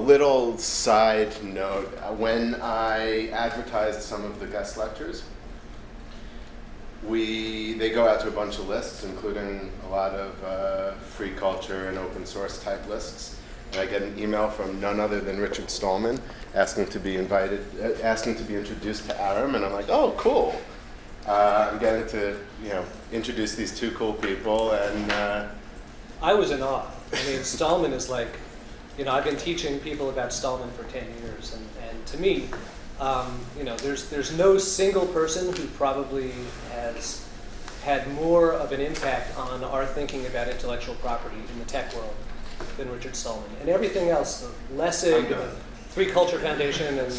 little side note, when I advertised some of the guest lectures, they go out to a bunch of lists, including a lot of free culture and open source type lists. And I get an email from none other than Richard Stallman asking to be introduced to Aram, and I'm like, oh, cool. I'm getting to, introduce these two cool people, and I was in awe. I mean, Stallman is like, I've been teaching people about Stallman for 10 years, and to me, there's no single person who probably has had more of an impact on our thinking about intellectual property in the tech world than Richard Stallman. And everything else, the Lessig, the Free Culture Foundation, and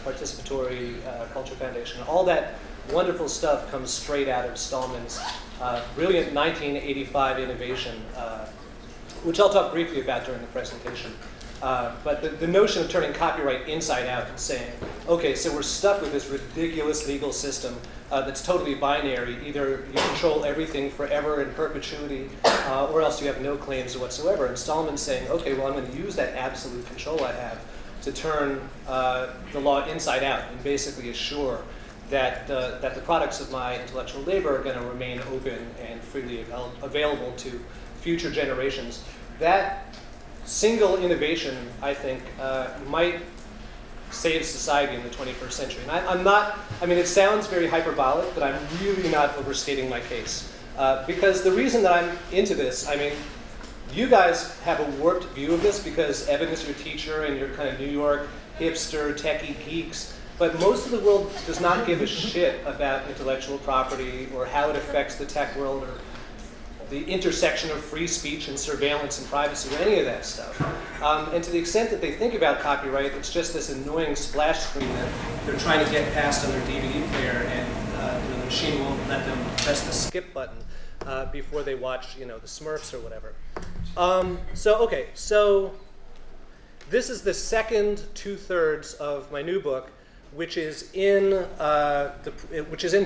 Participatory Culture Foundation, all that wonderful stuff comes straight out of Stallman's brilliant 1985 innovation, which I'll talk briefly about during the presentation. But the notion of turning copyright inside out and saying, okay, so we're stuck with this ridiculous legal system that's totally binary. Either you control everything forever in perpetuity, or else you have no claims whatsoever. And Stallman's saying, okay, well, I'm going to use that absolute control I have to turn the law inside out and basically assure that the products of my intellectual labor are going to remain open and freely available to future generations. That single innovation, I think, might save society in the 21st century. And it sounds very hyperbolic, but I'm really not overstating my case. Because the reason that I'm into this, you guys have a warped view of this because Evan is your teacher and you're kind of New York hipster, techie geeks. But most of the world does not give a shit about intellectual property or how it affects the tech world or the intersection of free speech and surveillance and privacy or any of that stuff. And to the extent that they think about copyright, it's just this annoying splash screen that they're trying to get past on their DVD player, and the machine won't let them press the skip button before they watch, the Smurfs or whatever. So this is the second 2/3 of my new book, which is in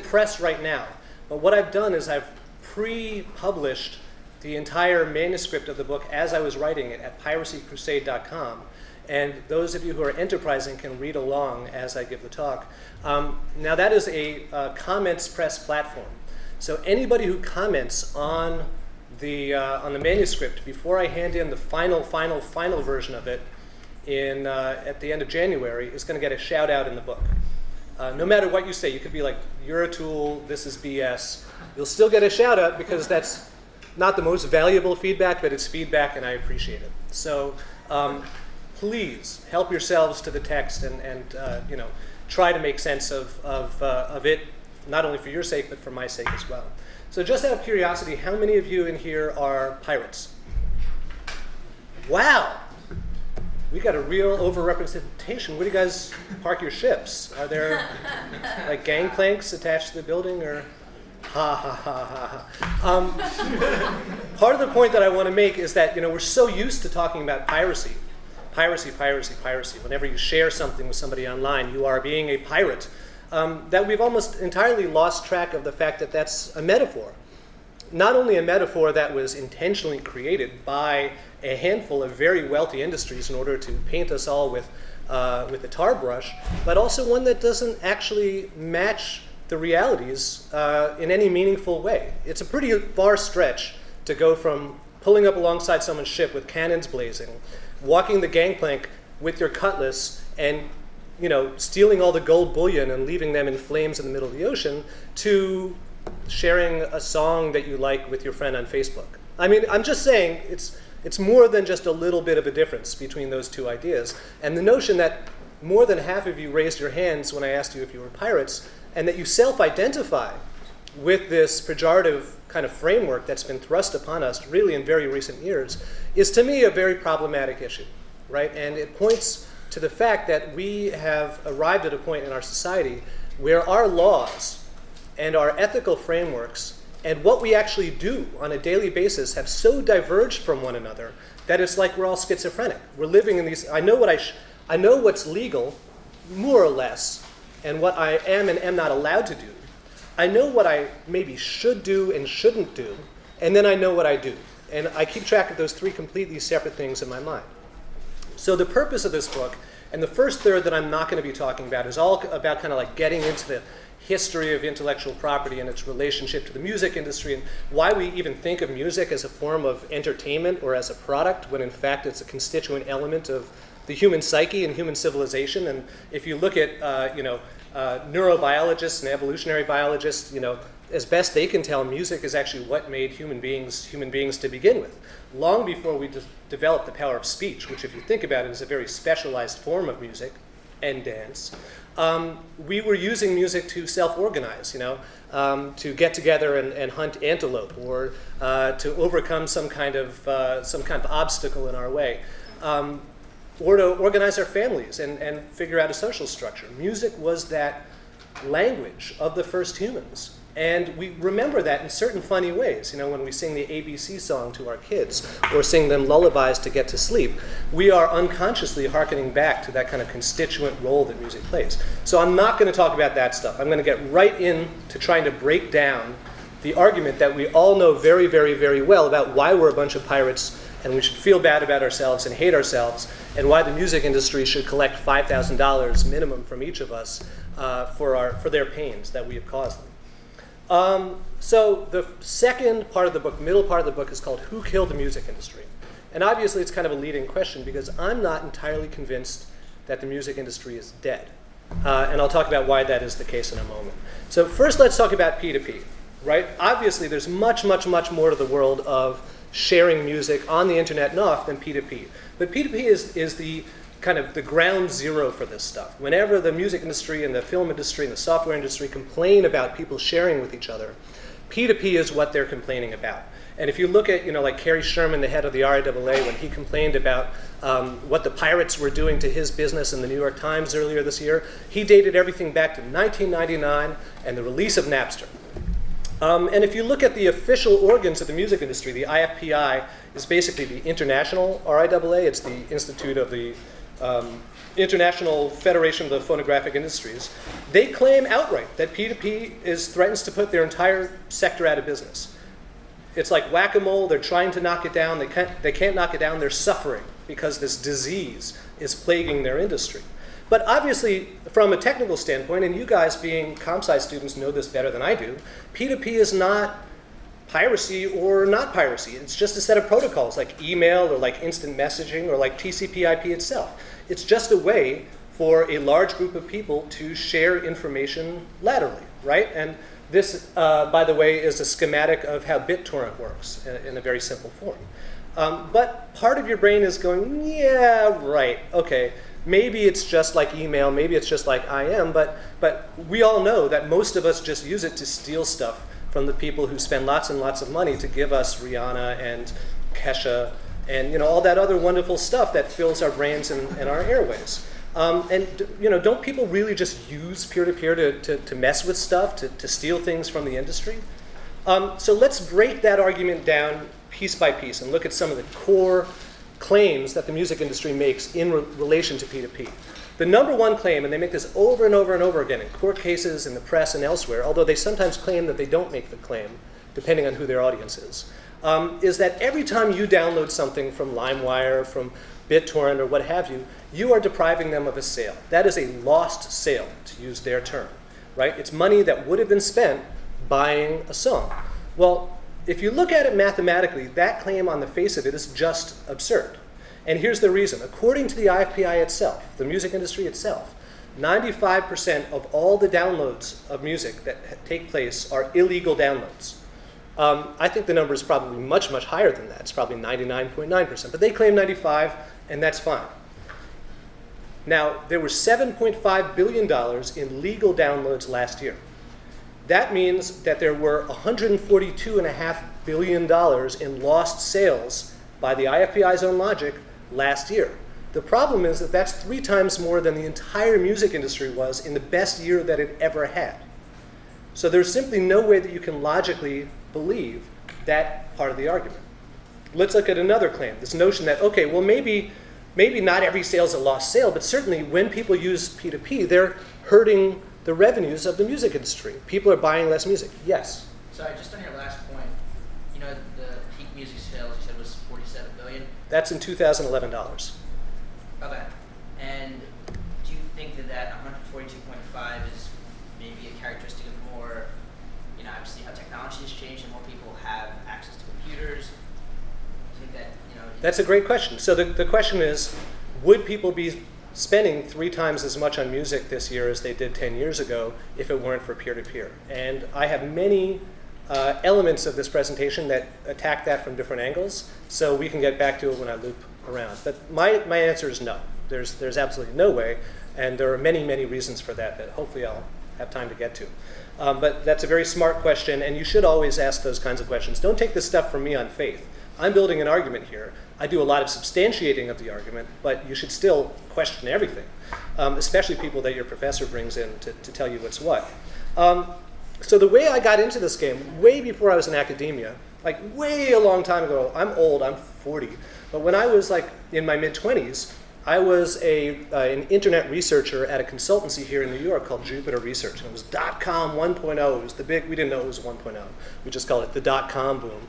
press right now. But what I've done is I've pre-published the entire manuscript of the book as I was writing it at piracycrusade.com. And those of you who are enterprising can read along as I give the talk. Now that is a comments press platform. So anybody who comments on the manuscript before I hand in the final version of it at the end of January is going to get a shout out in the book. No matter what you say, you could be like, you're a tool, this is BS. You'll still get a shout out because that's not the most valuable feedback, but it's feedback and I appreciate it. So please help yourselves to the text and try to make sense of it, not only for your sake, but for my sake as well. So just out of curiosity, how many of you in here are pirates? Wow. We got a real overrepresentation. Where do you guys park your ships? Are there like gangplanks attached to the building, or ha ha ha ha ha? Part of the point that I want to make is that we're so used to talking about piracy. Whenever you share something with somebody online, you are being a pirate. That we've almost entirely lost track of the fact that that's a metaphor. Not only a metaphor that was intentionally created by a handful of very wealthy industries in order to paint us all with a tar brush, but also one that doesn't actually match the realities in any meaningful way. It's a pretty far stretch to go from pulling up alongside someone's ship with cannons blazing, walking the gangplank with your cutlass, and stealing all the gold bullion and leaving them in flames in the middle of the ocean, to sharing a song that you like with your friend on Facebook. I'm just saying it's more than just a little bit of a difference between those two ideas. And the notion that more than half of you raised your hands when I asked you if you were pirates, and that you self-identify with this pejorative kind of framework that's been thrust upon us really in very recent years, is to me a very problematic issue, right? And it points to the fact that we have arrived at a point in our society where our laws and our ethical frameworks and what we actually do on a daily basis have so diverged from one another that it's like we're all schizophrenic. We're living in these, I know what's legal, more or less, and what I am and am not allowed to do. I know what I maybe should do and shouldn't do, and then I know what I do. And I keep track of those three completely separate things in my mind. So the purpose of this book, and the first third that I'm not going to be talking about, is all about kind of like getting into the history of intellectual property and its relationship to the music industry, and why we even think of music as a form of entertainment or as a product, when in fact it's a constituent element of the human psyche and human civilization. And if you look at neurobiologists and evolutionary biologists, as best they can tell, music is actually what made human beings to begin with. Long before we developed the power of speech, which if you think about it is a very specialized form of music and dance, we were using music to self-organize, to get together and hunt antelope, or to overcome some kind of obstacle in our way, or to organize our families and figure out a social structure. Music was that language of the first humans. And we remember that in certain funny ways. When we sing the ABC song to our kids or sing them lullabies to get to sleep, we are unconsciously hearkening back to that kind of constituent role that music plays. So I'm not going to talk about that stuff. I'm going to get right into trying to break down the argument that we all know very, very, very well about why we're a bunch of pirates and we should feel bad about ourselves and hate ourselves, and why the music industry should collect $5,000 minimum from each of us for their pains that we have caused them. So the second part of the book, middle part of the book, is called Who Killed the Music Industry? And obviously it's kind of a leading question because I'm not entirely convinced that the music industry is dead. And I'll talk about why that is the case in a moment. So first let's talk about P2P, right? Obviously there's much, much, much more to the world of sharing music on the internet and off than P2P. But P2P is the kind of the ground zero for this stuff. Whenever the music industry and the film industry and the software industry complain about people sharing with each other, P2P is what they're complaining about. And if you look at, like Kerry Sherman, the head of the RIAA, when he complained about what the pirates were doing to his business in the New York Times earlier this year, he dated everything back to 1999 and the release of Napster. And if you look at the official organs of the music industry, the IFPI is basically the international RIAA. It's the Institute of the International Federation of the Phonographic Industries. They claim outright that P2P threatens to put their entire sector out of business. It's like whack-a-mole. They're trying to knock it down. They can't knock it down. They're suffering because this disease is plaguing their industry. But obviously, from a technical standpoint, and you guys being comp sci students know this better than I do, P2P is not piracy or not piracy. It's just a set of protocols like email or like instant messaging or like TCP/IP itself. It's just a way for a large group of people to share information laterally, right? And this, by the way, is a schematic of how BitTorrent works in a very simple form. But part of your brain is going, yeah, right, okay. Maybe it's just like email, maybe it's just like IM, but we all know that most of us just use it to steal stuff from the people who spend lots and lots of money to give us Rihanna and Kesha and all that other wonderful stuff that fills our brains and our airways. Don't people really just use peer-to-peer to mess with stuff, to steal things from the industry? So let's break that argument down piece by piece and look at some of the core claims that the music industry makes in relation to P2P. The number one claim, and they make this over and over and over again in court cases, in the press, and elsewhere, although they sometimes claim that they don't make the claim, depending on who their audience is that every time you download something from LimeWire, from BitTorrent, or what have you, you are depriving them of a sale. That is a lost sale, to use their term, right? It's money that would have been spent buying a song. Well, if you look at it mathematically, that claim on the face of it is just absurd. And here's the reason. According to the IFPI itself, the music industry itself, 95% of all the downloads of music that take place are illegal downloads. I think the number is probably much, much higher than that. It's probably 99.9%. But they claim 95, and that's fine. Now, there were $7.5 billion in legal downloads last year. That means that there were $142.5 billion in lost sales by the IFPI's own logic last year. The problem is that that's 3 times more than the entire music industry was in the best year that it ever had. So there's simply no way that you can logically believe that part of the argument. Let's look at another claim, this notion that, okay, well maybe not every sale is a lost sale, but certainly when people use P2P, they're hurting the revenues of the music industry. People are buying less music. Yes? Sorry, just on your last point, the peak music sales you said was $47 billion? That's in 2011 dollars. That's a great question. So the question is, would people be spending 3 times as much on music this year as they did 10 years ago if it weren't for peer-to-peer? And I have many elements of this presentation that attack that from different angles, so we can get back to it when I loop around. But my answer is no. There's absolutely no way, and there are many, many reasons for that hopefully I'll have time to get to. But that's a very smart question, and you should always ask those kinds of questions. Don't take this stuff from me on faith. I'm building an argument here. I do a lot of substantiating of the argument, but you should still question everything, especially people that your professor brings in to tell you what's what. So the way I got into this game, way before I was in academia, like way a long time ago, I'm old, I'm 40, but when I was like in my mid-20s, I was an internet researcher at a consultancy here in New York called Jupiter Research. And it was .com 1.0. It was the big, we didn't know it was 1.0. We just called it the .com boom.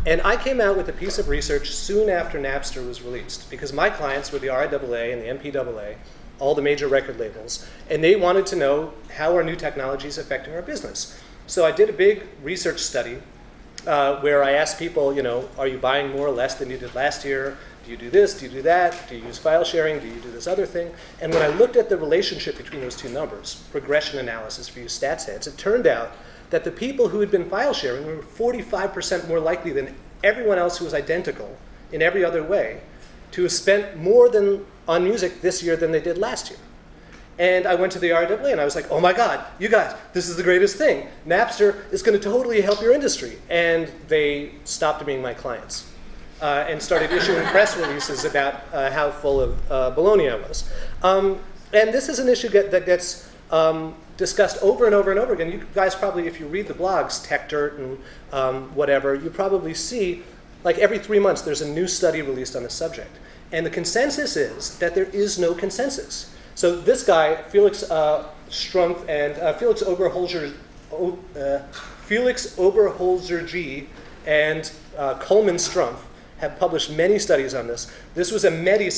And I came out with a piece of research soon after Napster was released, because my clients were the RIAA and the MPAA, all the major record labels, and they wanted to know how are new technologies affecting our business. So I did a big research study where I asked people, are you buying more or less than you did last year? Do you do this? Do you do that? Do you use file sharing? Do you do this other thing? And when I looked at the relationship between those two numbers, progression analysis for you stats heads, it turned out that the people who had been file sharing were 45% more likely than everyone else who was identical in every other way to have spent more on music this year than they did last year. And I went to the RIAA and I was like, oh my God, you guys, this is the greatest thing. Napster is going to totally help your industry. And they stopped being my clients. And started issuing press releases about how full of baloney I was. And this is an issue that gets discussed over and over and over again. You guys probably, if you read the blogs, Tech Dirt and whatever, you probably see, like every 3 months, there's a new study released on the subject. And the consensus is that there is no consensus. So this guy, Felix Strumpf and Felix Oberholzer-G and Coleman Strumpf have published many studies on this. This was a meta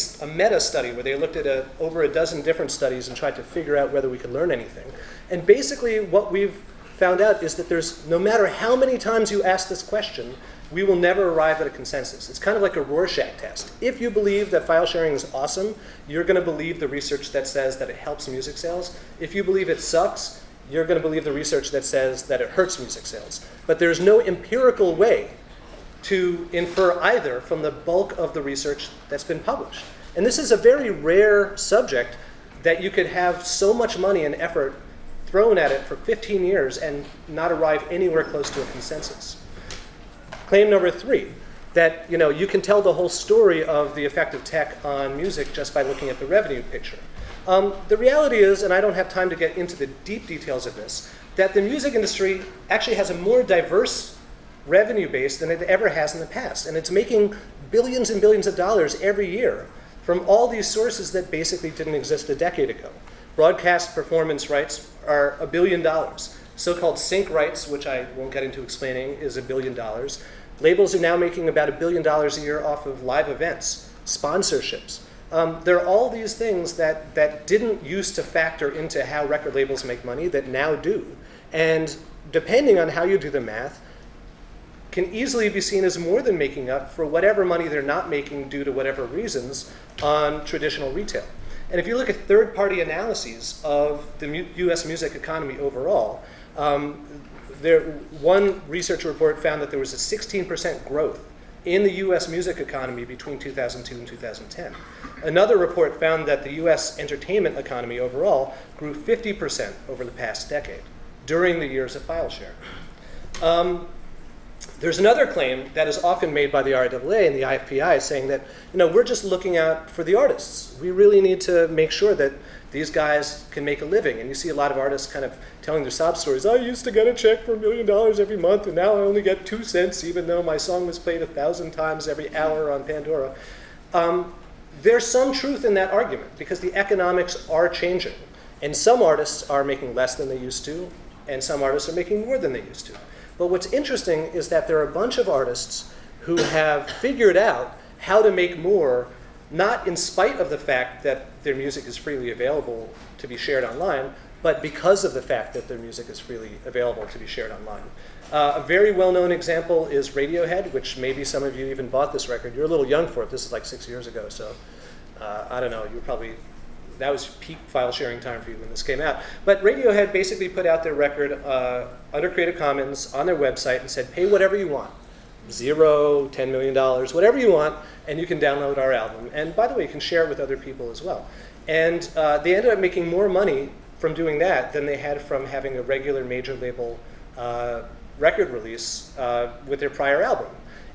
study where they looked at over a dozen different studies and tried to figure out whether we could learn anything. And basically what we've found out is that no matter how many times you ask this question, we will never arrive at a consensus. It's kind of like a Rorschach test. If you believe that file sharing is awesome, you're going to believe the research that says that it helps music sales. If you believe it sucks, you're going to believe the research that says that it hurts music sales. But there's no empirical way to infer either from the bulk of the research that's been published. And this is a very rare subject that you could have so much money and effort thrown at it for 15 years and not arrive anywhere close to a consensus. Claim number 3, that you can tell the whole story of the effect of tech on music just by looking at the revenue picture. The reality is, and I don't have time to get into the deep details of this, that the music industry actually has a more diverse revenue base than it ever has in the past. And it's making billions and billions of dollars every year from all these sources that basically didn't exist a decade ago. Broadcast performance rights are $1 billion. So-called sync rights, which I won't get into explaining, is $1 billion. Labels are now making about $1 billion a year off of live events, sponsorships. There are all these things that didn't used to factor into how record labels make money that now do. And depending on how you do the math, can easily be seen as more than making up for whatever money they're not making due to whatever reasons on traditional retail. And if you look at third-party analyses of the US music economy overall, one research report found that there was a 16% growth in the US music economy between 2002 and 2010. Another report found that the US entertainment economy overall grew 50% over the past decade during the years of file share. There's another claim that is often made by the RIAA and the IFPI saying that we're just looking out for the artists. We really need to make sure that these guys can make a living. And you see a lot of artists kind of telling their sob stories. I used to get a check for $1 million every month, and now I only get 2 cents, even though my song was played 1,000 times every hour on Pandora. There's some truth in that argument because the economics are changing. And some artists are making less than they used to, and some artists are making more than they used to. But what's interesting is that there are a bunch of artists who have figured out how to make more, not in spite of the fact that their music is freely available to be shared online, but because of the fact that their music is freely available to be shared online. A very well-known example is Radiohead, which maybe some of you even bought this record. You're a little young for it. This is like 6 years ago, so I don't know. You probably, that was peak file sharing time for you when this came out. But Radiohead basically put out their record under Creative Commons on their website and said, pay whatever you want. $0, $10 million, whatever you want, and you can download our album. And by the way, you can share it with other people as well. And they ended up making more money from doing that than they had from having a regular major label record release with their prior album.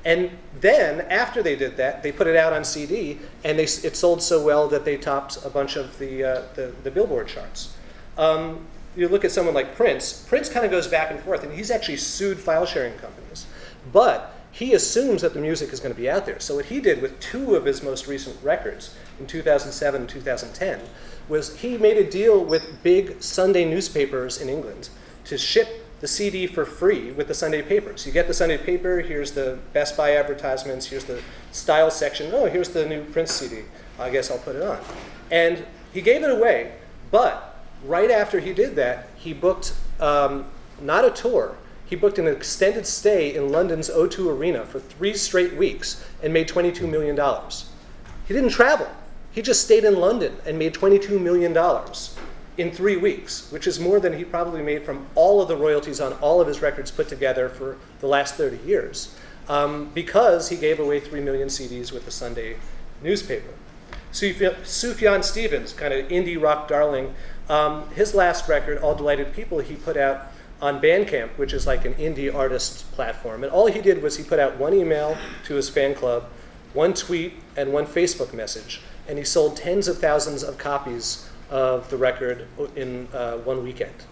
And then, after they did that, they put it out on CD, and it sold so well that they topped a bunch of the Billboard charts. You look at someone like Prince. Prince kind of goes back and forth, and he's actually sued file sharing companies. But he assumes that the music is going to be out there. So what he did with 2 of his most recent records, in 2007 and 2010, was he made a deal with big Sunday newspapers in England to ship the CD for free with the Sunday papers. You get the Sunday paper, here's the Best Buy advertisements, here's the style section, oh, here's the new Prince CD, I guess I'll put it on. And he gave it away, but right after he did that, he booked not a tour, he booked an extended stay in London's O2 Arena for 3 straight weeks and made $22 million. He didn't travel. He just stayed in London and made $22 million in 3 weeks, which is more than he probably made from all of the royalties on all of his records put together for the last 30 years, because he gave away 3 million CDs with the Sunday newspaper. Sufjan Stevens, kind of indie rock darling, his last record, All Delighted People, he put out on Bandcamp, which is like an indie artist platform. And all he did was he put out 1 email to his fan club, 1 tweet, and 1 Facebook message. And he sold tens of thousands of copies of the record in 1 weekend.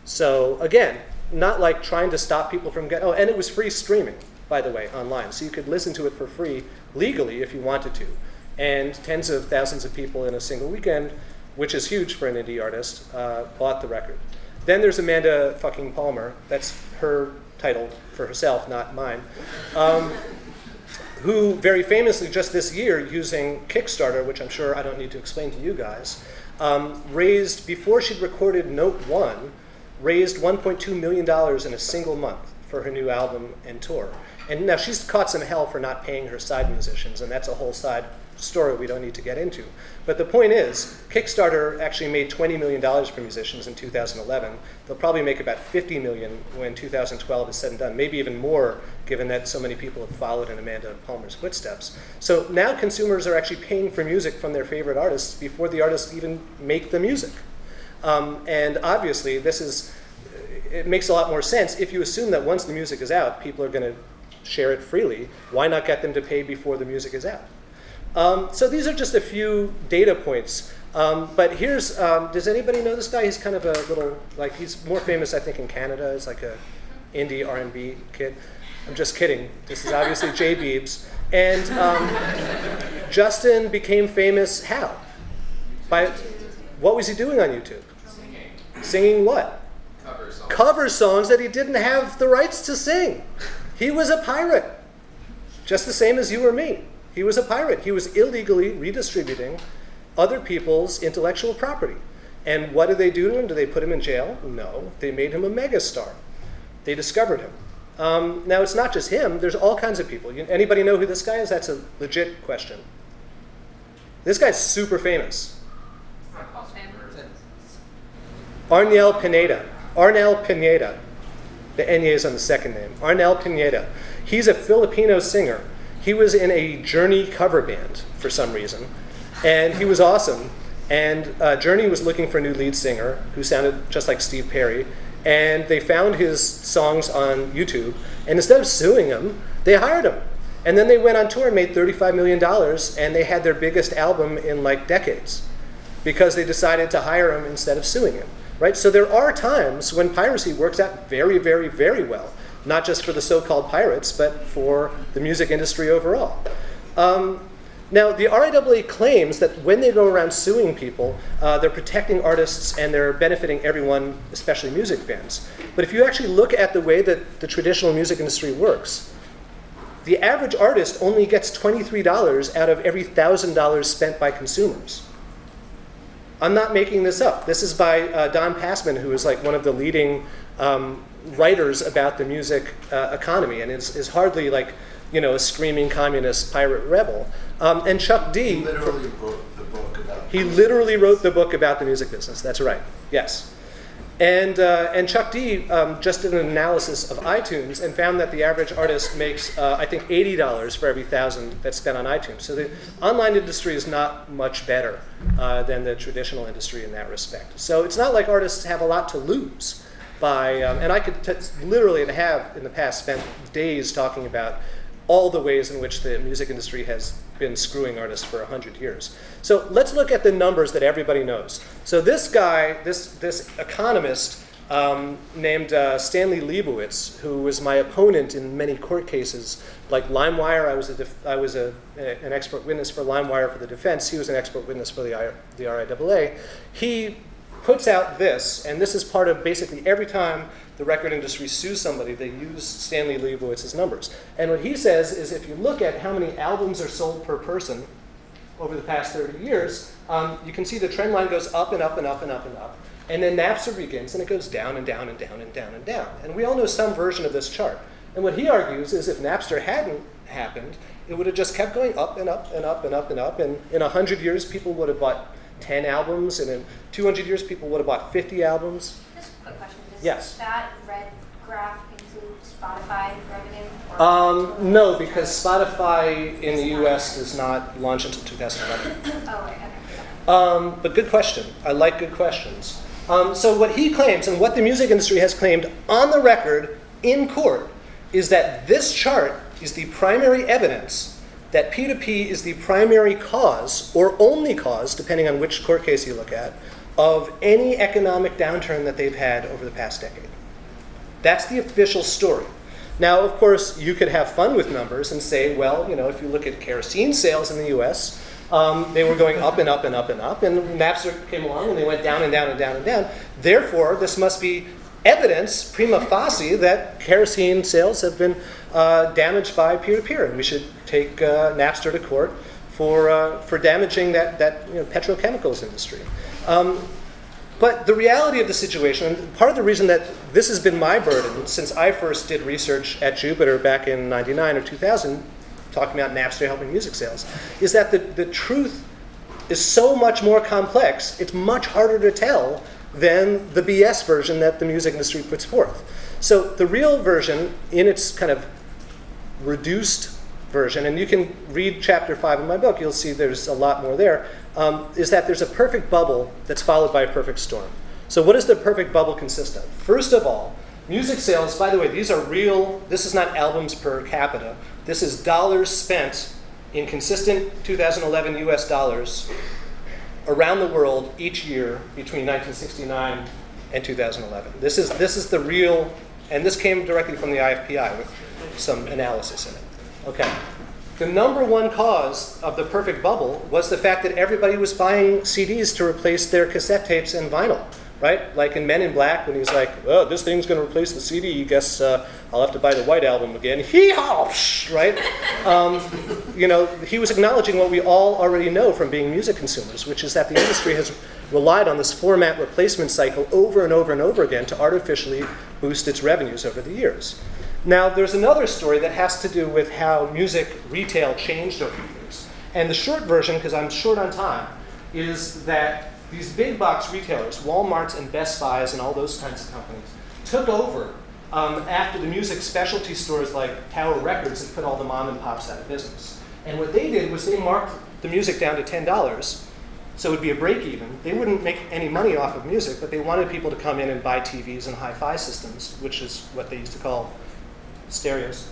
So again, not like trying to stop people from getting, and it was free streaming, by the way, online. So you could listen to it for free legally if you wanted to. And tens of thousands of people in a single weekend, which is huge for an indie artist, bought the record. Then there's Amanda fucking Palmer. That's her title for herself, not mine. Who very famously just this year, using Kickstarter, which I'm sure I don't need to explain to you guys, raised, before she'd recorded Note 1, raised $1.2 million in a single month for her new album and tour. And now she's caught some hell for not paying her side musicians, and that's a whole side story we don't need to get into. But the point is, Kickstarter actually made $20 million for musicians in 2011. They'll probably make about $50 million when 2012 is said and done, maybe even more, given that so many people have followed in Amanda Palmer's footsteps. So now consumers are actually paying for music from their favorite artists before the artists even make the music. And obviously, it makes a lot more sense if you assume that once the music is out, people are going to share it freely. Why not get them to pay before the music is out? So these are just a few data points. But here's, does anybody know this guy? He's kind of a little, like, he's more famous, I think, in Canada. He's like a indie R&B kid. I'm just kidding. This is obviously Jay Beebs. And Justin became famous how? By, what was he doing on YouTube? Singing what? Cover songs. Cover songs that he didn't have the rights to sing. He was a pirate, just the same as you or me. He was a pirate. He was illegally redistributing other people's intellectual property. And what did they do to him? Did they put him in jail? No. They made him a megastar. They discovered him. Now, it's not just him. There's all kinds of people. Anybody know who this guy is? That's a legit question. This guy's super famous. Arnel Pineda. Arnel Pineda. The N is on the second name. Arnel Pineda. He's a Filipino singer. He was in a Journey cover band for some reason, and he was awesome. And Journey was looking for a new lead singer who sounded just like Steve Perry, and they found his songs on YouTube, and instead of suing him, they hired him. And then they went on tour and made $35 million, and they had their biggest album in like decades because they decided to hire him instead of suing him, right? So there are times when piracy works out very, very, very well. Not just for the so-called pirates, but for the music industry overall. Now, the RIAA claims that when they go around suing people, they're protecting artists and they're benefiting everyone, especially music fans. But if you actually look at the way that the traditional music industry works, the average artist only gets $23 out of every $1,000 spent by consumers. I'm not making this up. This is by Don Passman, who is like one of the leading writers about the music economy, and is hardly like, you know, a screaming communist pirate rebel. And Chuck D. He literally wrote the book about. He literally wrote the book about the music business. That's right. Yes. And Chuck D. Just did an analysis of iTunes and found that the average artist makes, I think, $80 for every 1,000 that's spent on iTunes. So the online industry is not much better than the traditional industry in that respect. So it's not like artists have a lot to lose by, and I could literally have in the past spent days talking about all the ways in which the music industry has been screwing artists for 100 years. So let's look at the numbers that everybody knows. So this guy, this economist named Stanley Leibowitz, who was my opponent in many court cases, like LimeWire. I was an expert witness for LimeWire for the defense. He was an expert witness for the RIAA. He puts out this, and this is part of basically every time the record industry sues somebody, they use Stanley Leibowitz's numbers. And what he says is if you look at how many albums are sold per person over the past 30 years, you can see the trend line goes up and up and up and up and up. And then Napster begins, and it goes down and down and down and down and down. And we all know some version of this chart. And what he argues is if Napster hadn't happened, it would have just kept going up and up and up and up and up. And in 100 years, people would have bought 10 albums. And in 200 years, people would have bought 50 albums. Just a quick question. Yes. That red graph include Spotify revenue? No, because Spotify in the US does not launch until 2011. Oh, right, okay. But good question. I like good questions. So what he claims, and what the music industry has claimed on the record in court, is that this chart is the primary evidence that P2P is the primary cause, or only cause, depending on which court case you look at, of any economic downturn that they've had over the past decade. That's the official story. Now, of course, you could have fun with numbers and say, well, you know, if you look at kerosene sales in the US, they were going up and up and up and up, and Napster came along and they went down and down and down and down. Therefore, this must be evidence, prima facie, that kerosene sales have been damaged by peer-to-peer, and we should take Napster to court for damaging that petrochemicals industry. But the reality of the situation, and part of the reason that this has been my burden since I first did research at Jupiter back in 99 or 2000, talking about Napster helping music sales, is that the truth is so much more complex, it's much harder to tell than the BS version that the music industry puts forth. So the real version, in its kind of reduced version, and you can read chapter 5 in my book, you'll see there's a lot more there, is that there's a perfect bubble that's followed by a perfect storm. So what does the perfect bubble consist of? First of all, music sales, by the way, these are real, this is not albums per capita, this is dollars spent in consistent 2011 US dollars around the world each year between 1969 and 2011. This is the real, and this came directly from the IFPI with some analysis in it. Okay. The number one cause of the perfect bubble was the fact that everybody was buying CDs to replace their cassette tapes and vinyl, right? Like in Men in Black, when he's like, oh, this thing's going to replace the CD, I guess I'll have to buy the White Album again. Hee-haw, right? He was acknowledging what we all already know from being music consumers, which is that the industry has relied on this format replacement cycle over and over and over again to artificially boost its revenues over the years. Now, there's another story that has to do with how music retail changed over the years. And the short version, because I'm short on time, is that these big box retailers, Walmarts and Best Buys and all those kinds of companies, took over after the music specialty stores like Tower Records had put all the mom and pops out of business. And what they did was they marked the music down to $10, so it would be a break even. They wouldn't make any money off of music, but they wanted people to come in and buy TVs and hi-fi systems, which is what they used to call stereos.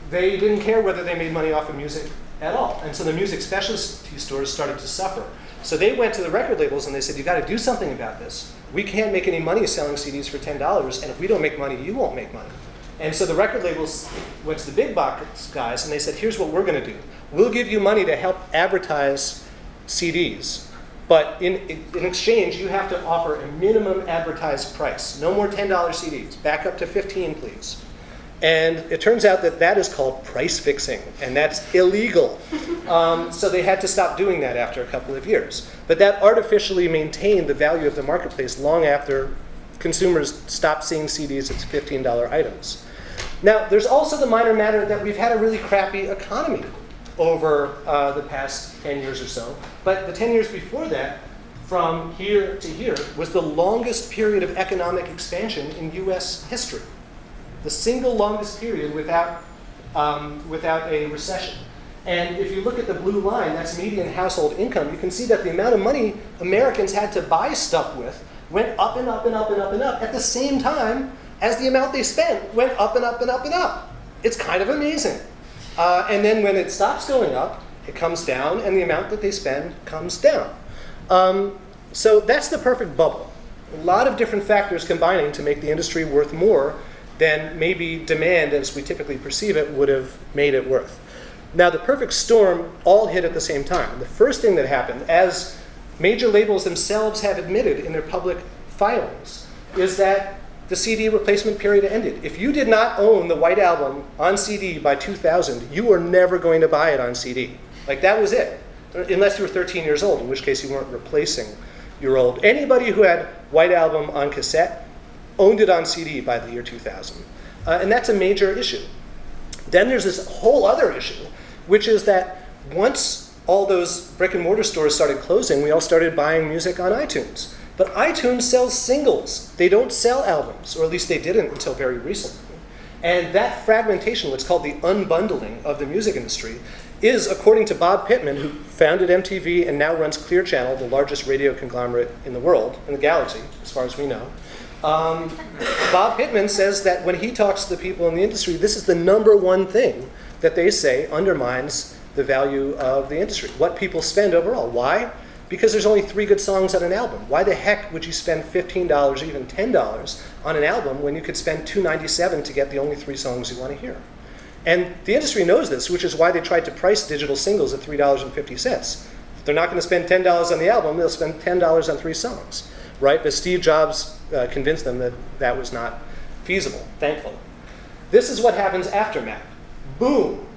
They didn't care whether they made money off of music at all. And so the music specialty stores started to suffer. So they went to the record labels and they said, you got to do something about this. We can't make any money selling CDs for $10, and if we don't make money, you won't make money. And so the record labels went to the big box guys and they said, here's what we're going to do. We'll give you money to help advertise CDs, but in exchange, you have to offer a minimum advertised price. No more $10 CDs. Back up to $15, please. And it turns out that that is called price fixing, and that's illegal. So they had to stop doing that after a couple of years. But that artificially maintained the value of the marketplace long after consumers stopped seeing CDs as $15 items. Now, there's also the minor matter that we've had a really crappy economy over the past 10 years or so. But the 10 years before that, from here to here, was the longest period of economic expansion in US history. The single longest period without a recession. And if you look at the blue line, that's median household income, you can see that the amount of money Americans had to buy stuff with went up and up and up and up and up at the same time as the amount they spent went up and up and up and up. It's kind of amazing. And then when it stops going up, it comes down, and the amount that they spend comes down. So that's the perfect bubble. A lot of different factors combining to make the industry worth more than maybe demand, as we typically perceive it, would have made it worth. Now, the perfect storm all hit at the same time. The first thing that happened, as major labels themselves have admitted in their public filings, is that the CD replacement period ended. If you did not own the White Album on CD by 2000, you were never going to buy it on CD. Like, that was it. Unless you were 13 years old, in which case you weren't replacing your old. Anybody who had White Album on cassette owned it on CD by the year 2000. And that's a major issue. Then there's this whole other issue, which is that once all those brick and mortar stores started closing, we all started buying music on iTunes. But iTunes sells singles. They don't sell albums, or at least they didn't until very recently. And that fragmentation, what's called the unbundling of the music industry, is, according to Bob Pittman, who founded MTV and now runs Clear Channel, the largest radio conglomerate in the world, in the galaxy, as far as we know. Bob Pittman says that when he talks to the people in the industry, this is the number one thing that they say undermines the value of the industry, what people spend overall. Why? Because there's only 3 good songs on an album. Why the heck would you spend $15 or even $10 on an album when you could spend $2.97 to get the only 3 songs you want to hear? And the industry knows this, which is why they tried to price digital singles at $3.50. If they're not going to spend $10 on the album, they'll spend $10 on 3 songs, right? But Steve Jobs convinced them that that was not feasible, thankfully. This is what happens after Mac. Boom!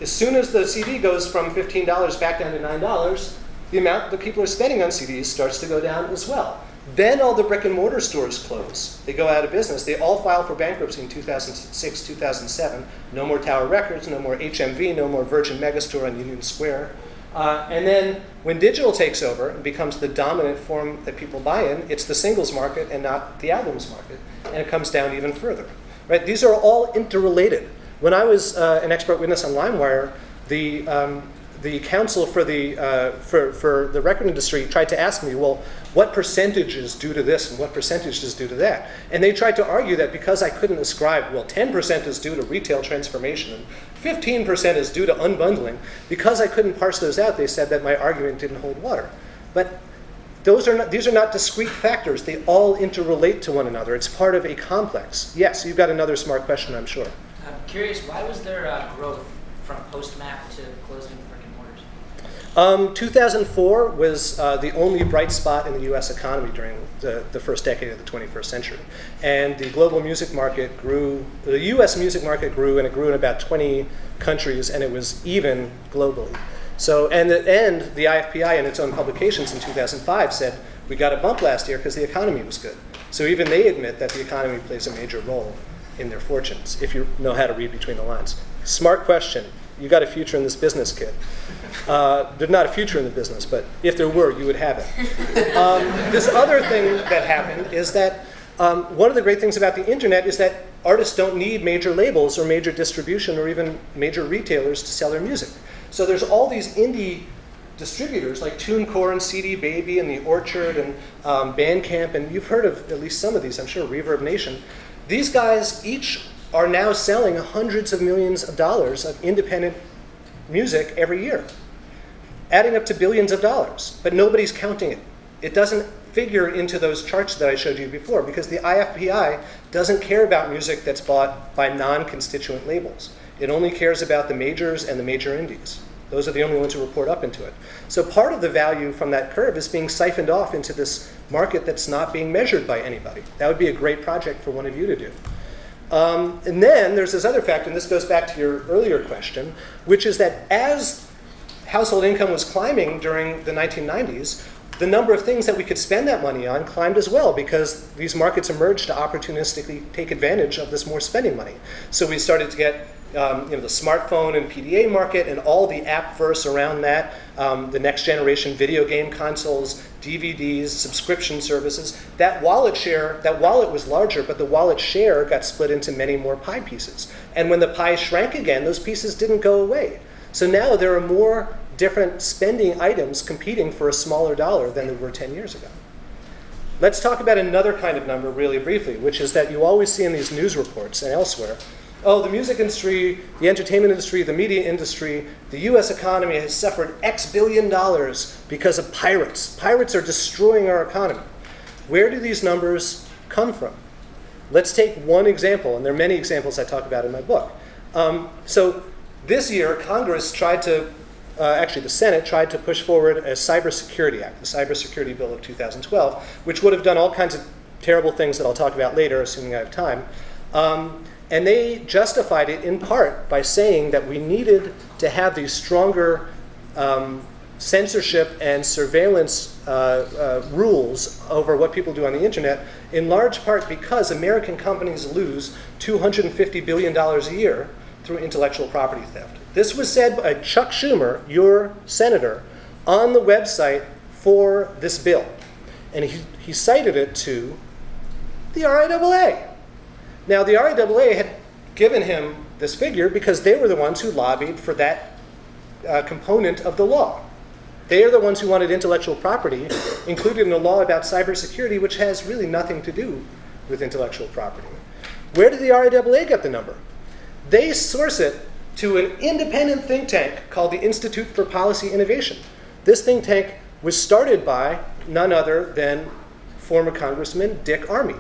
As soon as the CD goes from $15 back down to $9, the amount that people are spending on CDs starts to go down as well. Then all the brick and mortar stores close. They go out of business. They all file for bankruptcy in 2006, 2007. No more Tower Records, no more HMV, no more Virgin Megastore on Union Square. And then when digital takes over and becomes the dominant form that people buy in, it's the singles market and not the albums market. And it comes down even further. Right? These are all interrelated. When I was an expert witness on LimeWire, the counsel for the record industry tried to ask me, well, what percentage is due to this and what percentage is due to that? And they tried to argue that because I couldn't ascribe, well, 10% is due to retail transformation and 15% is due to unbundling, because I couldn't parse those out, they said that my argument didn't hold water. But these are not discrete factors. They all interrelate to one another. It's part of a complex. Yes, you've got another smart question, I'm sure. I'm curious, why was there growth from post-Mac to closing brick and mortars? 2004 was the only bright spot in the US economy during the first decade of the 21st century. And the global music market grew, the US music market grew, and it grew in about 20 countries, and it was even globally. So, and the IFPI in its own publications in 2005 said, we got a bump last year because the economy was good. So even they admit that the economy plays a major role in their fortunes, if you know how to read between the lines. Smart question. You got a future in this business, kid. There's not a future in the business, but if there were, you would have it. This other thing that happened is that one of the great things about the internet is that artists don't need major labels or major distribution or even major retailers to sell their music. So there's all these indie distributors like TuneCore and CD Baby and The Orchard and Bandcamp, and you've heard of at least some of these, I'm sure, Reverb Nation. These guys each are now selling hundreds of millions of dollars of independent music every year, adding up to billions of dollars, but nobody's counting it. It doesn't figure into those charts that I showed you before because the IFPI doesn't care about music that's bought by non-constituent labels. It only cares about the majors and the major indies. Those are the only ones who report up into it. So part of the value from that curve is being siphoned off into this market that's not being measured by anybody. That would be a great project for one of you to do. And then there's this other factor, and this goes back to your earlier question, which is that as household income was climbing during the 1990s, the number of things that we could spend that money on climbed as well, because these markets emerged to opportunistically take advantage of this more spending money. So we started to get the smartphone and PDA market and all the app-verse around that, the next generation video game consoles, DVDs, subscription services. That wallet was larger, but the wallet share got split into many more pie pieces. And when the pie shrank again, those pieces didn't go away. So now there are more different spending items competing for a smaller dollar than there were 10 years ago. Let's talk about another kind of number really briefly, which is that you always see in these news reports and elsewhere, oh, the music industry, the entertainment industry, the media industry, the US economy has suffered X billion dollars because of pirates. Pirates are destroying our economy. Where do these numbers come from? Let's take one example, and there are many examples I talk about in my book. So this year, Congress tried to the Senate tried to push forward a Cybersecurity Act, the Cybersecurity Bill of 2012, which would have done all kinds of terrible things that I'll talk about later, assuming I have time. And they justified it in part by saying that we needed to have these stronger censorship and surveillance rules over what people do on the internet, in large part because American companies lose $250 billion a year through intellectual property theft. This was said by Chuck Schumer, your senator, on the website for this bill. And he cited it to the RIAA. Now, the RIAA had given him this figure because they were the ones who lobbied for that component of the law. They are the ones who wanted intellectual property included in the law about cybersecurity, which has really nothing to do with intellectual property. Where did the RIAA get the number? They source it to an independent think tank called the Institute for Policy Innovation. This think tank was started by none other than former Congressman Dick Armey,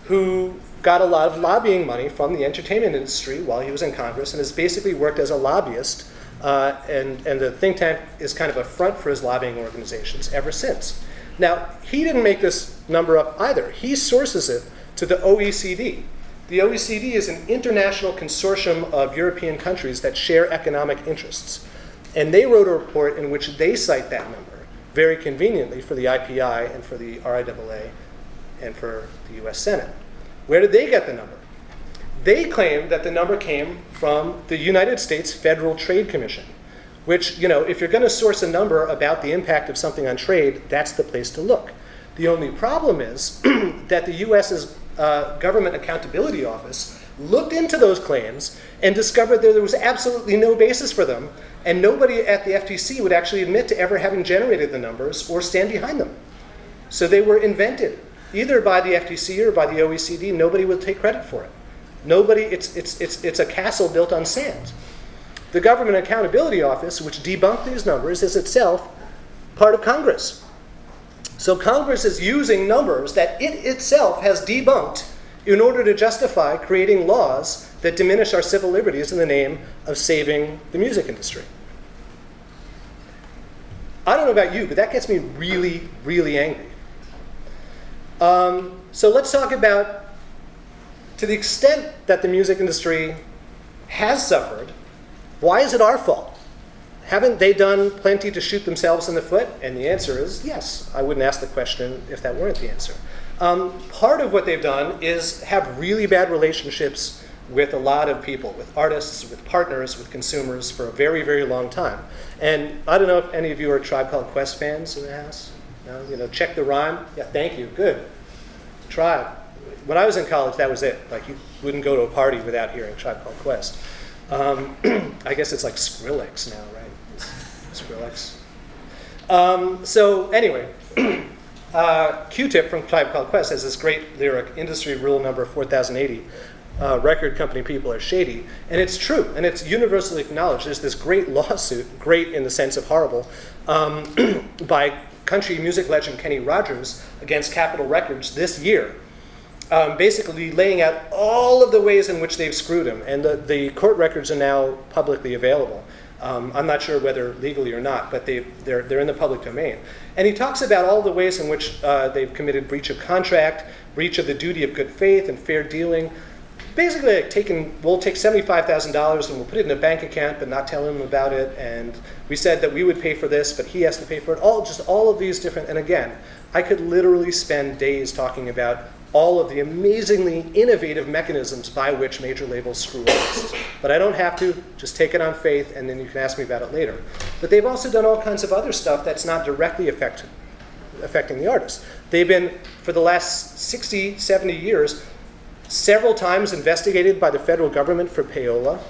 who got a lot of lobbying money from the entertainment industry while he was in Congress and has basically worked as a lobbyist, and the think tank is kind of a front for his lobbying organizations ever since. Now, he didn't make this number up either. He sources it to the OECD. The OECD is an international consortium of European countries that share economic interests. And they wrote a report in which they cite that number, very conveniently for the IPI and for the RIAA and for the US Senate. Where did they get the number? They claimed that the number came from the United States Federal Trade Commission, which, if you're going to source a number about the impact of something on trade, that's the place to look. The only problem is that the US's Government Accountability Office looked into those claims and discovered that there was absolutely no basis for them, and nobody at the FTC would actually admit to ever having generated the numbers or stand behind them. So they were invented, either by the FTC or by the OECD. Nobody will take credit for it. It's a castle built on sand. The Government Accountability Office, which debunked these numbers, is itself part of Congress. So Congress is using numbers that it itself has debunked in order to justify creating laws that diminish our civil liberties in the name of saving the music industry. I don't know about you, but that gets me really, really angry. So let's talk about, to the extent that the music industry has suffered, why is it our fault? Haven't they done plenty to shoot themselves in the foot? And the answer is yes. I wouldn't ask the question if that weren't the answer. Part of what they've done is have really bad relationships with a lot of people, with artists, with partners, with consumers for a very, very long time. And I don't know if any of you are Tribe Called Quest fans in the house. No? Check the rhyme. Yeah, thank you. Good. Tribe. When I was in college, that was it. Like, you wouldn't go to a party without hearing Tribe Called Quest. I guess it's like Skrillex now, right? Skrillex. So anyway, Q-Tip from Tribe Called Quest has this great lyric, industry rule number 4080, record company people are shady. And it's true, and it's universally acknowledged. There's this great lawsuit, great in the sense of horrible, by country music legend Kenny Rogers against Capitol Records this year, basically laying out all of the ways in which they've screwed him. And the court records are now publicly available. I'm not sure whether legally or not, but they're in the public domain. And he talks about all the ways in which they've committed breach of contract, breach of the duty of good faith and fair dealing. basically like we'll take $75,000 and we'll put it in a bank account but not tell him about it, and we said that we would pay for this but he has to pay for it, all of these different, and again, I could literally spend days talking about all of the amazingly innovative mechanisms by which major labels screw artists. But I don't have to, just take it on faith, and then you can ask me about it later. But they've also done all kinds of other stuff that's not directly affecting the artist. They've been, for the last 60, 70 years, several times investigated by the federal government for payola,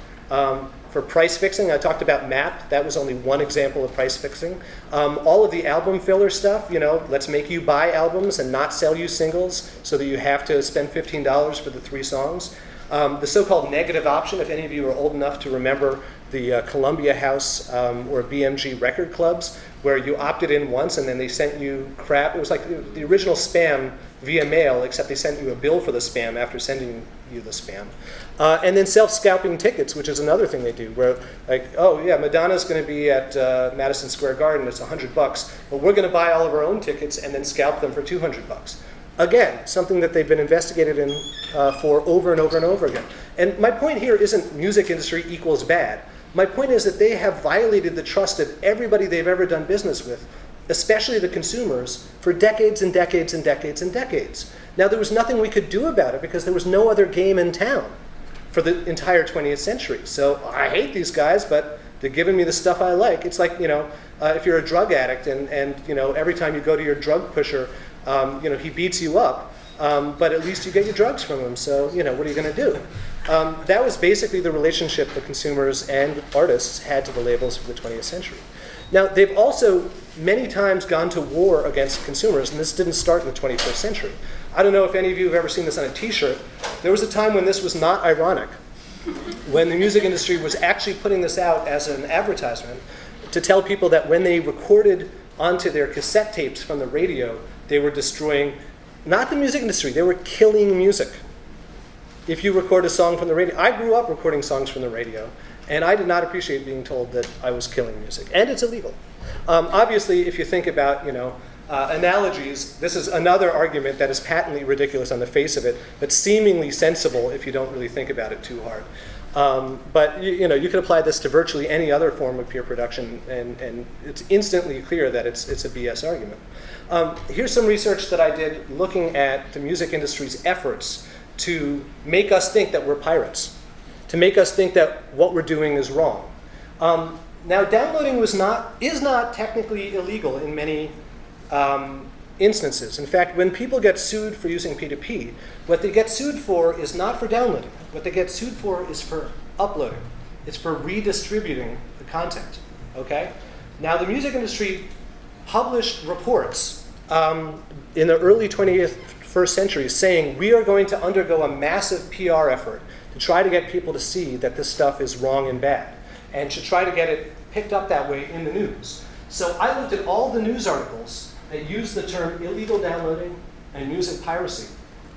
for price fixing. I talked about MAP. That was only one example of price fixing. All of the album filler stuff, let's make you buy albums and not sell you singles so that you have to spend $15 for the 3 songs. The so-called negative option, if any of you are old enough to remember the Columbia House or BMG record clubs, where you opted in once and then they sent you crap. It was like the original spam via mail, except they sent you a bill for the spam after sending you the spam. And then self-scalping tickets, which is another thing they do, where like, oh yeah, Madonna's going to be at Madison Square Garden, it's $100, but we're going to buy all of our own tickets and then scalp them for $200. Again, something that they've been investigated in for over and over and over again. And my point here isn't music industry equals bad. My point is that they have violated the trust of everybody they've ever done business with, especially the consumers, for decades and decades and decades and decades. Now, there was nothing we could do about it because there was no other game in town for the entire 20th century. So I hate these guys, but they're giving me the stuff I like. It's like, if you're a drug addict and every time you go to your drug pusher, he beats you up, but at least you get your drugs from him. So, what are you going to do? That was basically the relationship the consumers and artists had to the labels for the 20th century. Now, they've also many times gone to war against consumers, and this didn't start in the 21st century. I don't know if any of you have ever seen this on a t-shirt. There was a time when this was not ironic, when the music industry was actually putting this out as an advertisement to tell people that when they recorded onto their cassette tapes from the radio, they were destroying, not the music industry, they were killing music. If you record a song from the radio, I grew up recording songs from the radio, and I did not appreciate being told that I was killing music, and it's illegal. Obviously, if you think about, analogies, this is another argument that is patently ridiculous on the face of it, but seemingly sensible if you don't really think about it too hard. But you can apply this to virtually any other form of peer production, and it's instantly clear that it's a BS argument. Here's some research that I did looking at the music industry's efforts to make us think that we're pirates, to make us think that what we're doing is wrong. Now, downloading is not technically illegal in many instances. In fact, when people get sued for using P2P, what they get sued for is not for downloading. What they get sued for is for uploading. It's for redistributing the content, okay? Now, the music industry published reports in the early 21st century saying we are going to undergo a massive PR effort to try to get people to see that this stuff is wrong and bad, and to try to get it picked up that way in the news. So I looked at all the news articles that use the term illegal downloading and music piracy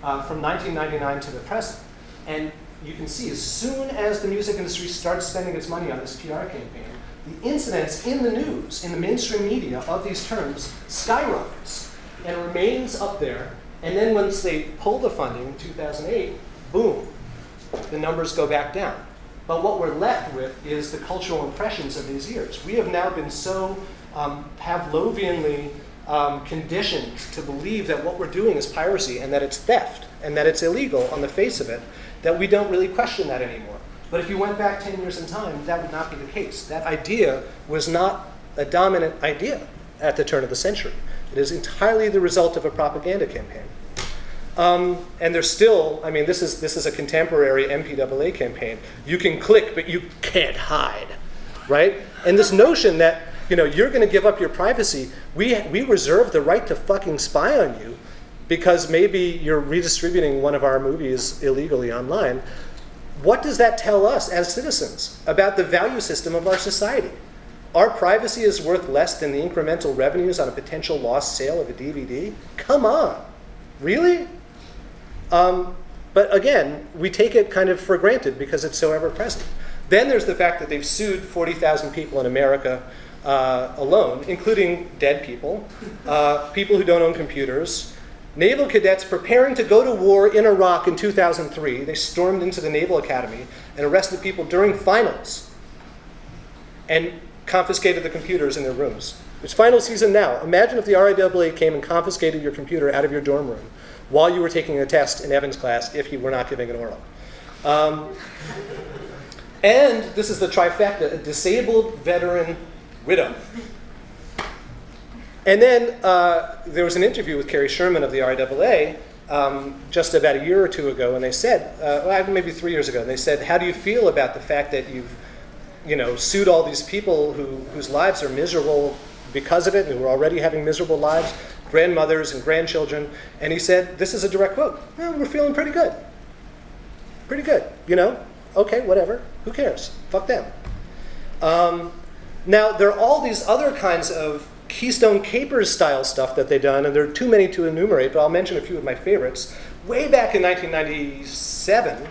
from 1999 to the present. And you can see as soon as the music industry starts spending its money on this PR campaign, the incidence in the news, in the mainstream media of these terms skyrockets and remains up there. And then once they pull the funding in 2008, boom, the numbers go back down. But what we're left with is the cultural impressions of these years. We have now been so Pavlovianly conditioned to believe that what we're doing is piracy and that it's theft and that it's illegal on the face of it, that we don't really question that anymore. But if you went back 10 years in time, that would not be the case. That idea was not a dominant idea at the turn of the century. It is entirely the result of a propaganda campaign. And there's still, this is a contemporary MPAA campaign. You can click, but you can't hide, right? And this notion that you're going to give up your privacy. We reserve the right to fucking spy on you because maybe you're redistributing one of our movies illegally online. What does that tell us as citizens about the value system of our society? Our privacy is worth less than the incremental revenues on a potential lost sale of a DVD? Come on, really? But again, we take it kind of for granted because it's so ever present. Then there's the fact that they've sued 40,000 people in America alone, including dead people, people who don't own computers, Naval cadets preparing to go to war in Iraq in 2003. They stormed into the Naval Academy and arrested people during finals and confiscated the computers in their rooms. It's final season now. Imagine if the RIAA came and confiscated your computer out of your dorm room while you were taking a test in Evan's class if you were not giving an oral. And this is the trifecta, a disabled veteran widow. And then there was an interview with Carrie Sherman of the RIAA just about a year or two ago, and they said, maybe 3 years ago, and they said, how do you feel about the fact that you've sued all these people whose lives are miserable because of it, and who are already having miserable lives, grandmothers and grandchildren? And he said, this is a direct quote, well, we're feeling pretty good. Pretty good, Okay, whatever. Who cares? Fuck them. Now, there are all these other kinds of Keystone Capers style stuff that they've done, and there are too many to enumerate, but I'll mention a few of my favorites. Way back in 1997,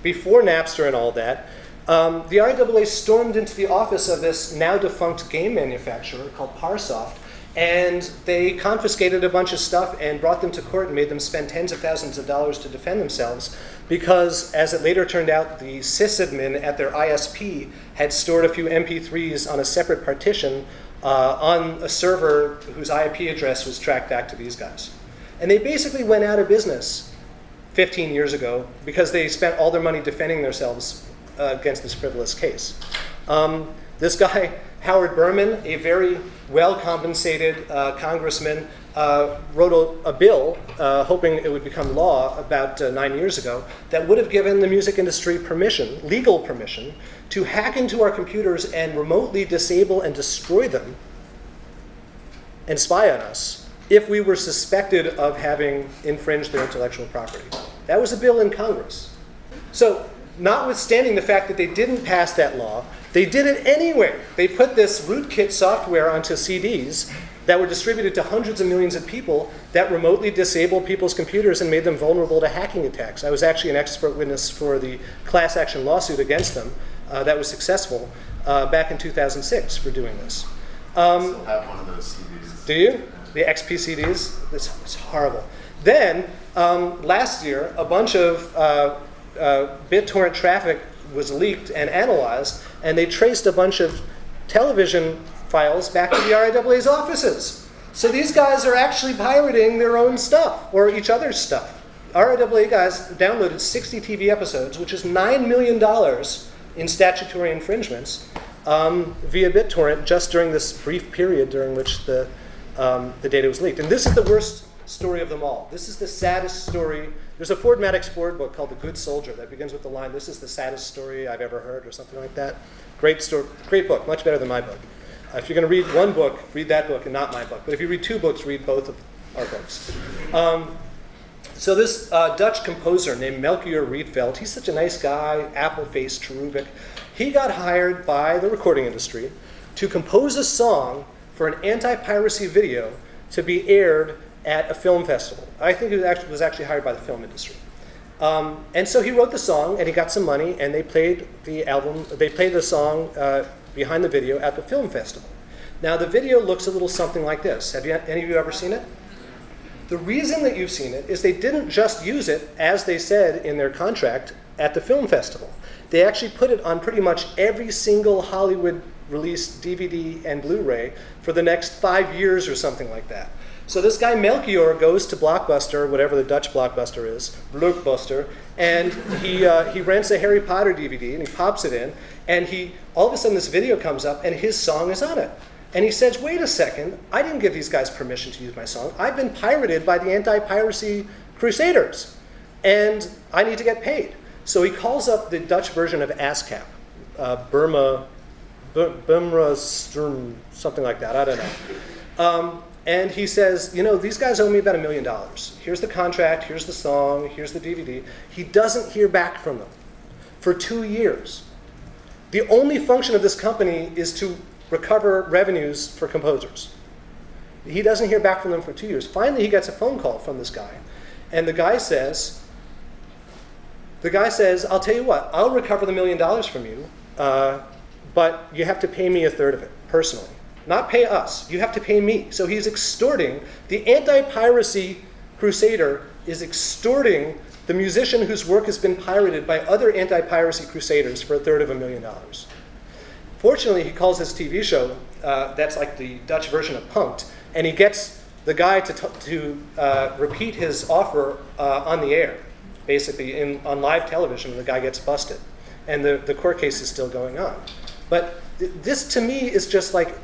before Napster and all that, the RIAA stormed into the office of this now defunct game manufacturer called Parsoft, and they confiscated a bunch of stuff and brought them to court and made them spend tens of thousands of dollars to defend themselves because, as it later turned out, the sysadmin at their ISP had stored a few MP3s on a separate partition on a server whose IP address was tracked back to these guys. And they basically went out of business 15 years ago because they spent all their money defending themselves against this frivolous case. This guy, Howard Berman, a very well-compensated congressman, wrote a bill, hoping it would become law about 9 years ago, that would have given the music industry permission, legal permission, to hack into our computers and remotely disable and destroy them and spy on us if we were suspected of having infringed their intellectual property. That was a bill in Congress. So, notwithstanding the fact that they didn't pass that law, they did it anyway. They put this rootkit software onto CDs that were distributed to hundreds of millions of people that remotely disabled people's computers and made them vulnerable to hacking attacks. I was actually an expert witness for the class action lawsuit against them that was successful back in 2006 for doing this. I still have one of those CDs. Do you? The XP CDs? It's horrible. Then, last year, a bunch of BitTorrent traffic was leaked and analyzed, and they traced a bunch of television files back to the RIAA's offices. So these guys are actually pirating their own stuff, or each other's stuff. RIAA guys downloaded 60 TV episodes, which is $9 million in statutory infringements via BitTorrent just during this brief period during which the data was leaked. And this is the worst story of them all. This is the saddest story. There's a Ford Maddox Ford book called The Good Soldier that begins with the line, "This is the saddest story I've ever heard," or something like that. Great story, great book, much better than my book. If you're going to read one book, read that book and not my book. But if you read two books, read both of our books. So this Dutch composer named Melchior Rietveld, he's such a nice guy, apple-faced, cherubic. He got hired by the recording industry to compose a song for an anti-piracy video to be aired at a film festival. I think he was actually hired by the film industry. And so he wrote the song, and he got some money, and they played the song behind the video at the film festival. Now, the video looks a little something like this. Have any of you ever seen it? The reason that you've seen it is they didn't just use it, as they said in their contract, at the film festival. They actually put it on pretty much every single Hollywood-released DVD and Blu-ray for the next 5 years or something like that. So this guy Melchior goes to Blockbuster, whatever the Dutch Blockbuster is, Blockbuster, and he rents a Harry Potter DVD and he pops it in, and all of a sudden this video comes up and his song is on it. And he says, wait a second, I didn't give these guys permission to use my song. I've been pirated by the anti-piracy crusaders, and I need to get paid. So he calls up the Dutch version of ASCAP, Bumra, something like that, I don't know. And he says, these guys owe me about $1 million. Here's the contract, here's the song, here's the DVD. He doesn't hear back from them for 2 years. The only function of this company is to recover revenues for composers. He doesn't hear back from them for 2 years. Finally, he gets a phone call from this guy. And the guy says, I'll tell you what, I'll recover the $1 million from you, but you have to pay me a third of it, personally. Not pay us, you have to pay me. So he's extorting the anti-piracy crusader is extorting the musician whose work has been pirated by other anti-piracy crusaders for $350,000. Fortunately, he calls this TV show, that's like the Dutch version of Punk'd, and he gets the guy to repeat his offer on the air, basically on live television, and the guy gets busted. And the court case is still going on. But this, to me, is just like,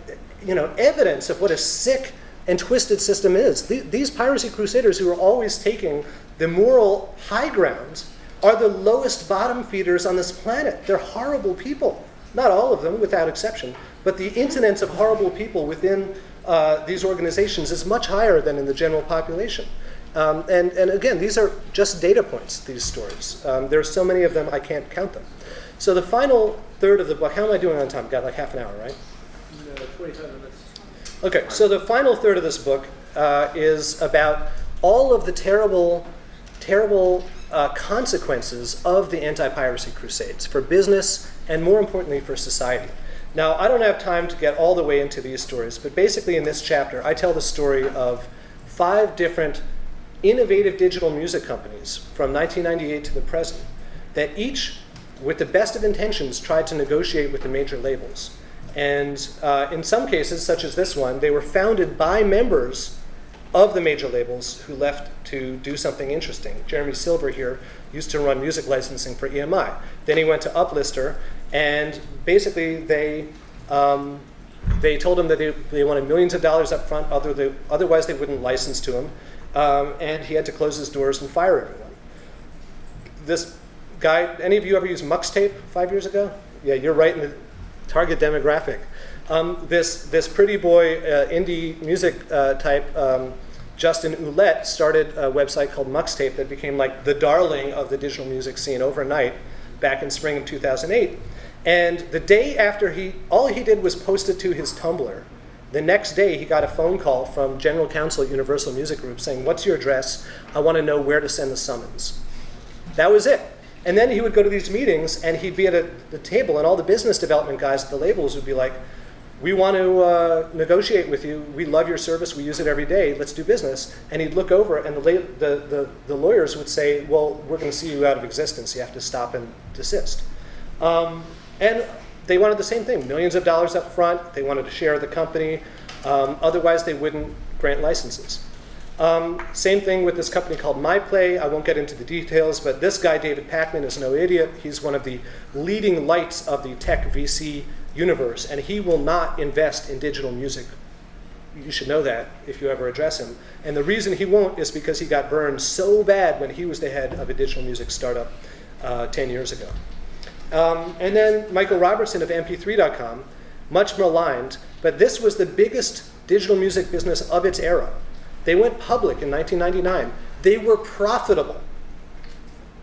evidence of what a sick and twisted system is. These piracy crusaders who are always taking the moral high ground are the lowest bottom feeders on this planet. They're horrible people. Not all of them, without exception, but the incidence of horrible people within these organizations is much higher than in the general population. And again, these are just data points, these stories. There are so many of them, I can't count them. So the final third of the book, how am I doing on time? Got like half an hour, right? No, 25 minutes. Okay, so the final third of this book is about all of the terrible consequences of the anti-piracy crusades for business and, more importantly, for society. Now, I don't have time to get all the way into these stories, but basically in this chapter, I tell the story of 5 different innovative digital music companies from 1998 to the present that each, with the best of intentions, tried to negotiate with the major labels. And in some cases, such as this one, they were founded by members of the major labels who left to do something interesting. Jeremy Silver here used to run music licensing for EMI. Then he went to Uplister, and basically they told him that they wanted millions of dollars up front, otherwise they wouldn't license to him, and he had to close his doors and fire everyone. This guy, any of you ever used Muxtape 5 years ago? Yeah, you're right in the target demographic. This pretty boy indie music type, Justin Ouellette, started a website called Muxtape that became like the darling of the digital music scene overnight back in spring of 2008. And the day after all he did was post it to his Tumblr. The next day he got a phone call from General Counsel at Universal Music Group saying, "What's your address? I want to know where to send the summons." That was it. And then he would go to these meetings and he'd be at the table, and all the business development guys at the labels would be like, "We want to negotiate with you. We love your service. We use it every day. Let's do business." And he'd look over, and the lawyers would say, "Well, we're going to see you out of existence. You have to stop and desist." And they wanted the same thing, millions of dollars up front. They wanted to share the company. Otherwise, they wouldn't grant licenses. Same thing with this company called MyPlay. I won't get into the details, but this guy, David Pakman, is no idiot. He's one of the leading lights of the tech VC universe, and he will not invest in digital music. You should know that if you ever address him. And the reason he won't is because he got burned so bad when he was the head of a digital music startup 10 years ago. And then Michael Robertson of MP3.com, much maligned, but this was the biggest digital music business of its era. They went public in 1999. They were profitable.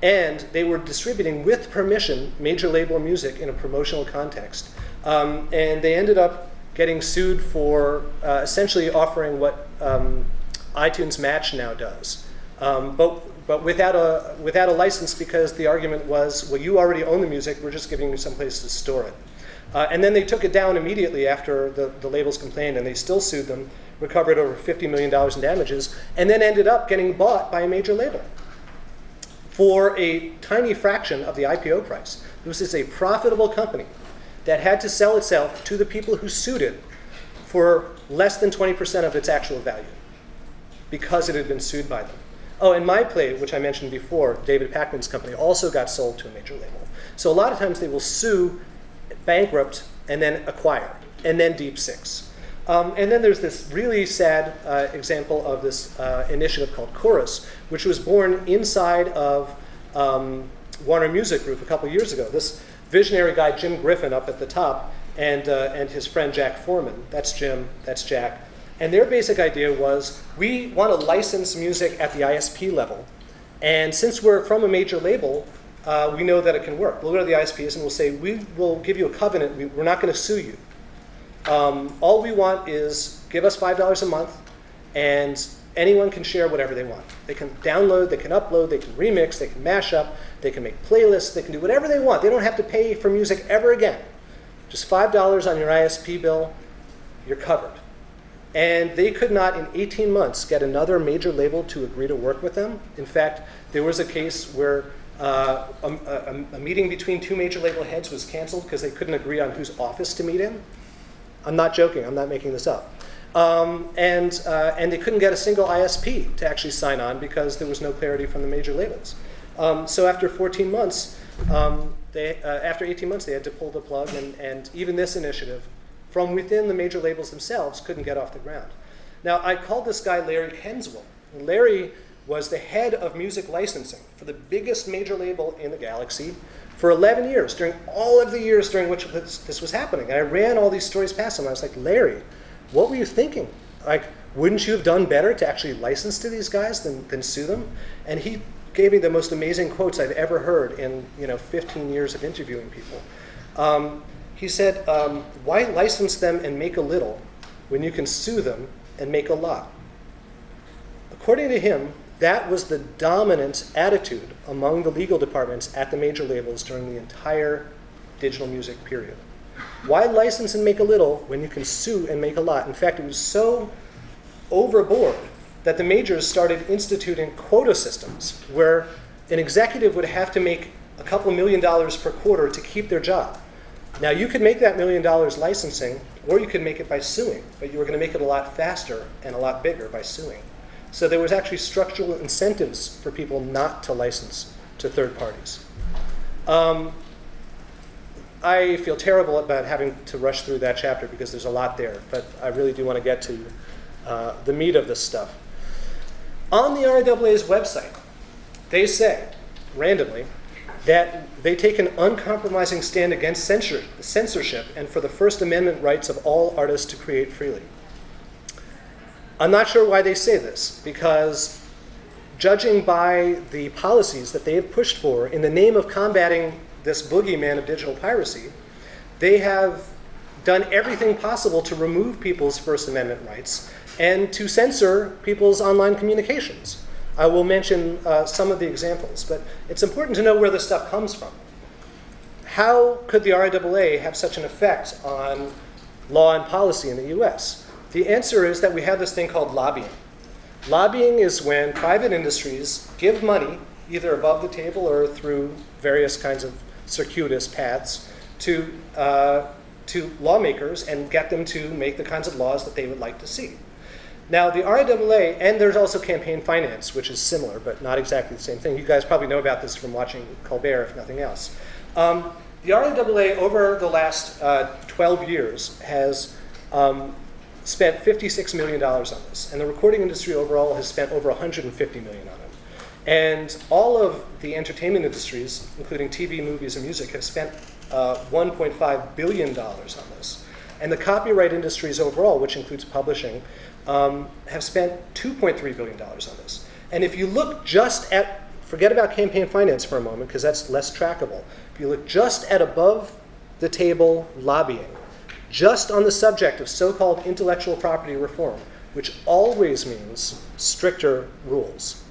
And they were distributing, with permission, major label music in a promotional context. And they ended up getting sued for essentially offering what iTunes Match now does. But without a license, because the argument was, well, you already own the music, we're just giving you some place to store it. And then they took it down immediately after the labels complained, and they still sued them, recovered over $50 million in damages, and then ended up getting bought by a major label for a tiny fraction of the IPO price. This is a profitable company that had to sell itself to the people who sued it for less than 20% of its actual value because it had been sued by them. Oh, and MyPlay, which I mentioned before, David Pakman's company, also got sold to a major label. So a lot of times they will sue, bankrupt, and then acquire, and then deep six. And then there's this really sad example of this initiative called Chorus, which was born inside of Warner Music Group a couple years ago. This visionary guy, Jim Griffin, up at the top, and his friend Jack Foreman. That's Jim, that's Jack. And their basic idea was, we want to license music at the ISP level. And since we're from a major label, we know that it can work. We'll go to the ISPs and we'll say, we will give you a covenant. We're not going to sue you. All we want is give us $5 a month, and anyone can share whatever they want. They can download, they can upload, they can remix, they can mash up, they can make playlists, they can do whatever they want. They don't have to pay for music ever again. Just $5 on your ISP bill, you're covered. And they could not, in 18 months, get another major label to agree to work with them. In fact, there was a case where a meeting between two major label heads was canceled because they couldn't agree on whose office to meet in. I'm not joking. I'm not making this up. And they couldn't get a single ISP to actually sign on because there was no clarity from the major labels. So after 14 months, after 18 months, they had to pull the plug, and even this initiative from within the major labels themselves couldn't get off the ground. Now, I called this guy Larry Kenswell. Larry was the head of music licensing for the biggest major label in the galaxy for 11 years, during all of the years during which this was happening. And I ran all these stories past him. I was like, Larry, what were you thinking? Like, wouldn't you have done better to actually license to these guys than sue them? And he gave me the most amazing quotes I've ever heard in 15 years of interviewing people. He said, why license them and make a little when you can sue them and make a lot? According to him, that was the dominant attitude among the legal departments at the major labels during the entire digital music period. Why license and make a little when you can sue and make a lot? In fact, it was so overboard that the majors started instituting quota systems where an executive would have to make a couple $1 million per quarter to keep their job. Now, you could make that $1 million licensing, or you could make it by suing, but you were going to make it a lot faster and a lot bigger by suing. So there was actually structural incentives for people not to license to third parties. I feel terrible about having to rush through that chapter because there's a lot there, but I really do want to get to the meat of this stuff. On the RIAA's website, they say, randomly, that they take an uncompromising stand against censorship and for the First Amendment rights of all artists to create freely. I'm not sure why they say this, because judging by the policies that they have pushed for in the name of combating this boogeyman of digital piracy, they have done everything possible to remove people's First Amendment rights and to censor people's online communications. I will mention some of the examples, but it's important to know where this stuff comes from. How could the RIAA have such an effect on law and policy in the US? The answer is that we have this thing called lobbying. Lobbying is when private industries give money, either above the table or through various kinds of circuitous paths, to lawmakers and get them to make the kinds of laws that they would like to see. Now, the RIAA, and there's also campaign finance, which is similar, but not exactly the same thing. You guys probably know about this from watching Colbert, if nothing else. The RIAA, over the last 12 years, has spent $56 million on this. And the recording industry overall has spent over $150 million on it. And all of the entertainment industries, including TV, movies, and music, have spent $1.5 billion on this. And the copyright industries overall, which includes publishing, have spent $2.3 billion on this. And if you look just at, forget about campaign finance for a moment, because that's less trackable. If you look just at above the table lobbying, just on the subject of so-called intellectual property reform, which always means stricter rules.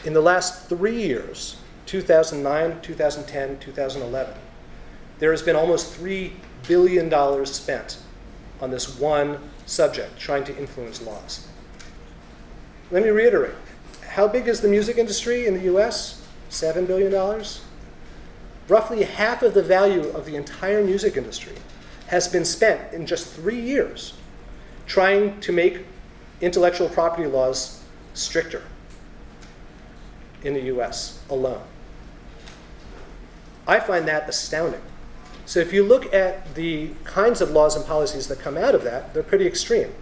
In the last 3 years, 2009, 2010, 2011, there has been almost $3 billion spent on this one subject, trying to influence laws. Let me reiterate. How big is the music industry in the US? $7 billion? Roughly half of the value of the entire music industry has been spent in just 3 years trying to make intellectual property laws stricter in the US alone. I find that astounding. So if you look at the kinds of laws and policies that come out of that, they're pretty extreme.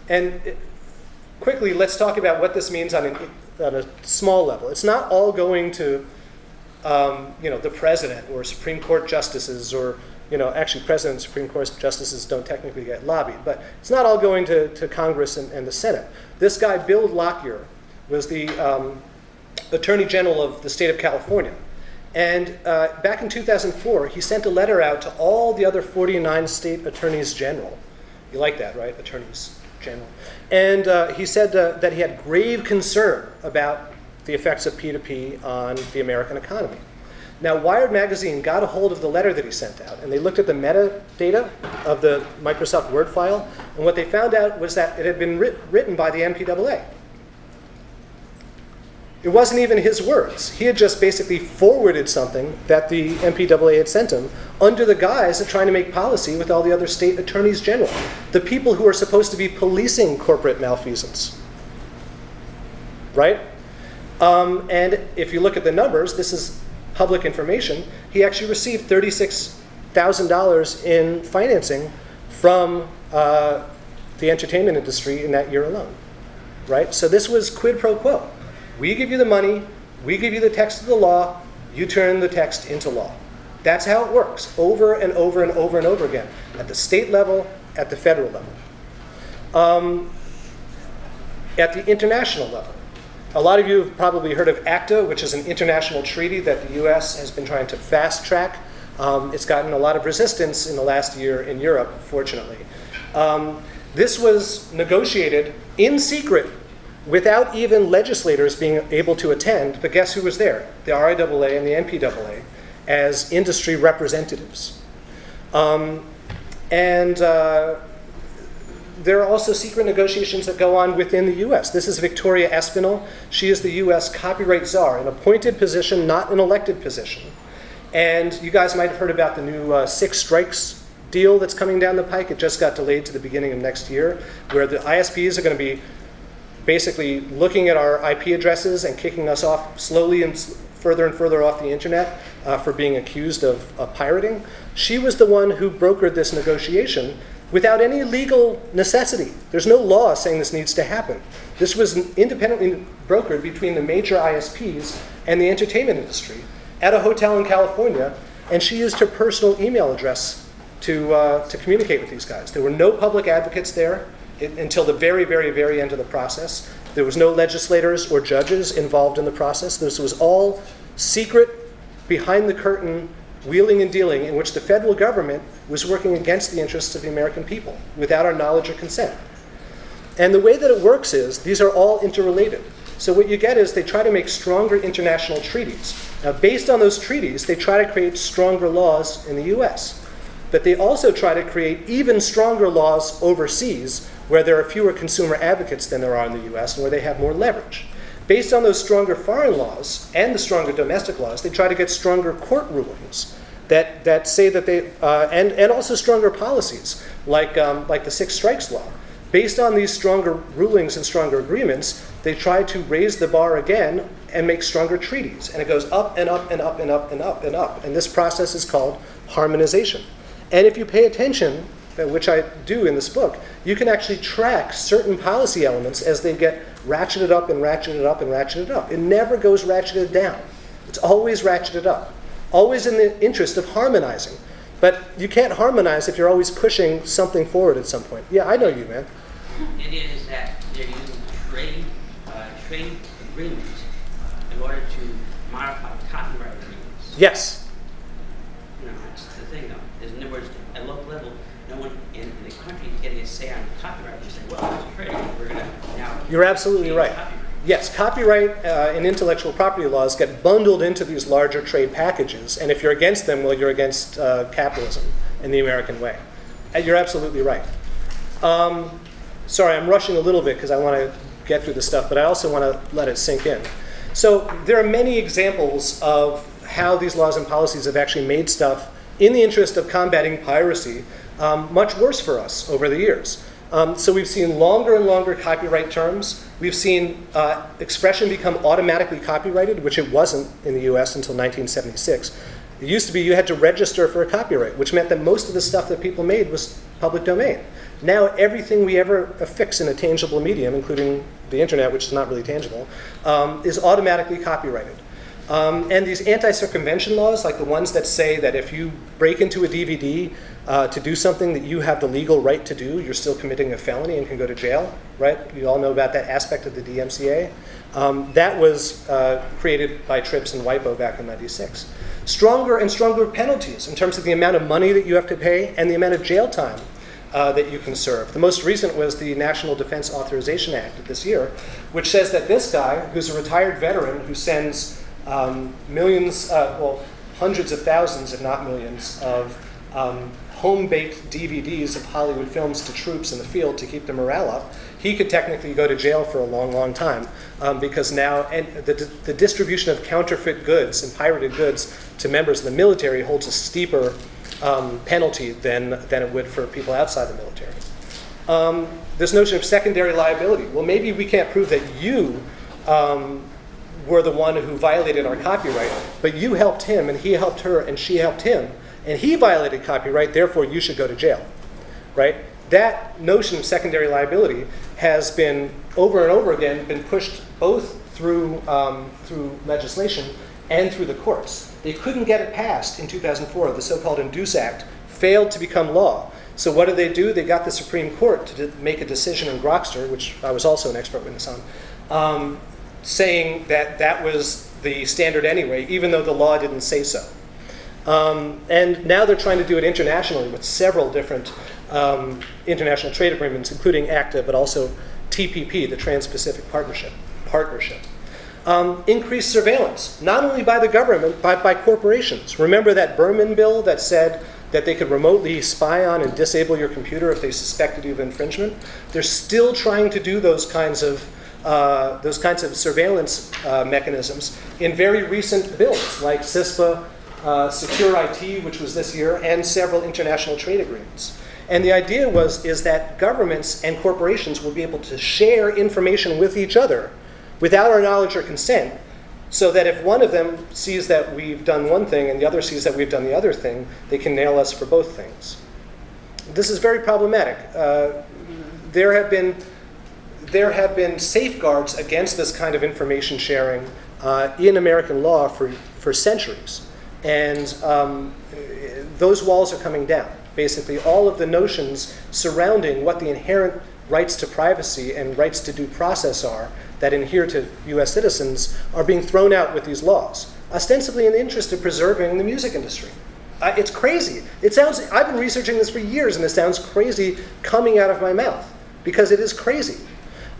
And quickly, let's talk about what this means on a small level. It's not all going to the president or Supreme Court justices, or actually presidents and Supreme Court justices don't technically get lobbied, but it's not all going to Congress and the Senate. This guy, Bill Lockyer, was the Attorney General of the state of California. And back in 2004, he sent a letter out to all the other 49 state attorneys general. You like that, right? Attorneys general. And he said that he had grave concern about the effects of P2P on the American economy. Now, Wired magazine got a hold of the letter that he sent out, and they looked at the metadata of the Microsoft Word file, and what they found out was that it had been written by the MPAA. It wasn't even his words. He had just basically forwarded something that the MPAA had sent him under the guise of trying to make policy with all the other state attorneys general, the people who are supposed to be policing corporate malfeasance. Right? And if you look at the numbers, this is public information. He actually received $36,000 in financing from the entertainment industry in that year alone. Right? So this was quid pro quo. We give you the money, we give you the text of the law, you turn the text into law. That's how it works, over and over and over and over again, at the state level, at the federal level. At the international level, a lot of you have probably heard of ACTA, which is an international treaty that the US has been trying to fast track. It's gotten a lot of resistance in the last year in Europe, fortunately. This was negotiated in secret without even legislators being able to attend, but guess who was there? The RIAA and the MPAA as industry representatives. There are also secret negotiations that go on within the US. This is Victoria Espinal. She is the US copyright czar, an appointed position, not an elected position. And you guys might have heard about the new 6 strikes deal that's coming down the pike. It just got delayed to the beginning of next year, where the ISPs are going to be basically looking at our IP addresses and kicking us off slowly and further off the internet for being accused of pirating. She was the one who brokered this negotiation without any legal necessity. There's no law saying this needs to happen. This was independently brokered between the major ISPs and the entertainment industry at a hotel in California, and she used her personal email address to communicate with these guys. There were no public advocates there until the very, very, very end of the process. There was no legislators or judges involved in the process. This was all secret, behind the curtain, wheeling and dealing in which the federal government was working against the interests of the American people without our knowledge or consent. And the way that it works is these are all interrelated. So what you get is they try to make stronger international treaties. Now, based on those treaties, they try to create stronger laws in the US. But they also try to create even stronger laws overseas where there are fewer consumer advocates than there are in the US and where they have more leverage. Based on those stronger foreign laws and the stronger domestic laws, they try to get stronger court rulings that say that they, and also stronger policies, like the 6 strikes law. Based on these stronger rulings and stronger agreements, they try to raise the bar again and make stronger treaties. And it goes up and up and up and up and up and up. And this process is called harmonization. And if you pay attention, which I do in this book, you can actually track certain policy elements as they get ratcheted up and ratcheted up and ratcheted up. It never goes ratcheted down. It's always ratcheted up, always in the interest of harmonizing. But you can't harmonize if you're always pushing something forward at some point. Yeah, I know you, man. It is that they're using trade agreements in order to modify copyright agreements. Yes. You know, that's the thing, though. In other words, at local level, no one in the country is getting a say on copyright. You say, well, it's trade. We're going to now. You're absolutely right. Copyright. Yes, copyright and intellectual property laws get bundled into these larger trade packages. And if you're against them, well, you're against capitalism in the American way. You're absolutely right. Sorry, I'm rushing a little bit because I want to get through the stuff, but I also want to let it sink in. So there are many examples of how these laws and policies have actually made stuff in the interest of combating piracy much worse for us over the years. So we've seen longer and longer copyright terms. We've seen expression become automatically copyrighted, which it wasn't in the US until 1976. It used to be you had to register for a copyright, which meant that most of the stuff that people made was public domain. Now everything we ever affix in a tangible medium, including the internet, which is not really tangible, is automatically copyrighted. And these anti-circumvention laws, like the ones that say that if you break into a DVD to do something that you have the legal right to do, you're still committing a felony and can go to jail, right? You all know about that aspect of the DMCA. That was created by TRIPS and WIPO back in '96. Stronger and stronger penalties in terms of the amount of money that you have to pay and the amount of jail time that you can serve. The most recent was the National Defense Authorization Act of this year, which says that this guy, who's a retired veteran who sends hundreds of thousands, if not millions, of home-baked DVDs of Hollywood films to troops in the field to keep the morale up, he could technically go to jail for a long, long time because now the distribution of counterfeit goods and pirated goods to members of the military holds a steeper penalty than it would for people outside the military. This notion of secondary liability. Well, maybe we can't prove that you were the one who violated our copyright, but you helped him, and he helped her, and she helped him, and he violated copyright, therefore you should go to jail, right? That notion of secondary liability has been, over and over again, been pushed both through legislation and through the courts. They couldn't get it passed in 2004. The so-called Induce Act failed to become law. So what did? They got the Supreme Court to make a decision in Grokster, which I was also an expert witness on, saying that that was the standard anyway, even though the law didn't say so. And now they're trying to do it internationally with several different international trade agreements, including ACTA, but also TPP, the Trans-Pacific Partnership. Increased surveillance, not only by the government, but by corporations. Remember that Berman bill that said that they could remotely spy on and disable your computer if they suspected you of infringement? They're still trying to do those kinds of surveillance mechanisms in very recent bills, like CISPA, Secure IT, which was this year, and several international trade agreements. And the idea is that governments and corporations will be able to share information with each other without our knowledge or consent, so that if one of them sees that we've done one thing and the other sees that we've done the other thing, they can nail us for both things. This is very problematic. There have been safeguards against this kind of information sharing in American law for centuries. And those walls are coming down. Basically, all of the notions surrounding what the inherent rights to privacy and rights to due process are that adhere to US citizens are being thrown out with these laws, ostensibly in the interest of preserving the music industry. It's crazy. I've been researching this for years, and it sounds crazy coming out of my mouth, because it is crazy.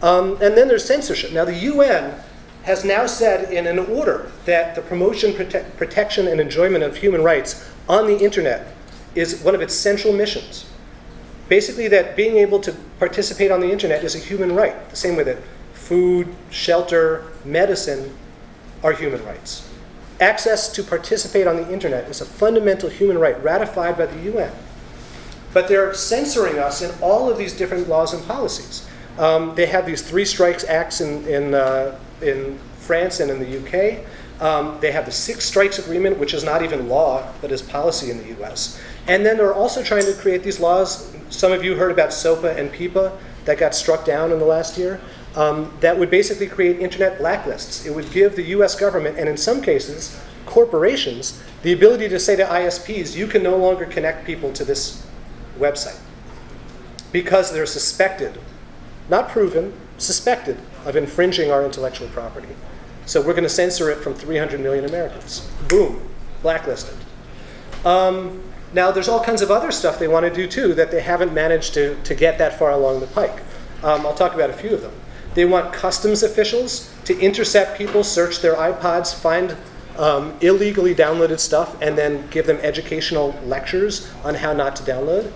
And then there's censorship. Now, the UN has now said in an order that the promotion, protection, and enjoyment of human rights on the internet is one of its central missions. Basically, that being able to participate on the internet is a human right, the same way that food, shelter, medicine are human rights. Access to participate on the internet is a fundamental human right ratified by the UN. But they're censoring us in all of these different laws and policies. They have these 3 strikes acts in France and in the UK. They have the 6 strikes agreement, which is not even law, but is policy in the US. And then they're also trying to create these laws. Some of you heard about SOPA and PIPA that got struck down in the last year. That would basically create internet blacklists. It would give the US government, and in some cases, corporations, the ability to say to ISPs, you can no longer connect people to this website because they're suspected, not proven, suspected of infringing our intellectual property. So we're going to censor it from 300 million Americans. Boom, blacklisted. Now, there's all kinds of other stuff they want to do, too, that they haven't managed to get that far along the pike. I'll talk about a few of them. They want customs officials to intercept people, search their iPods, find illegally downloaded stuff, and then give them educational lectures on how not to download.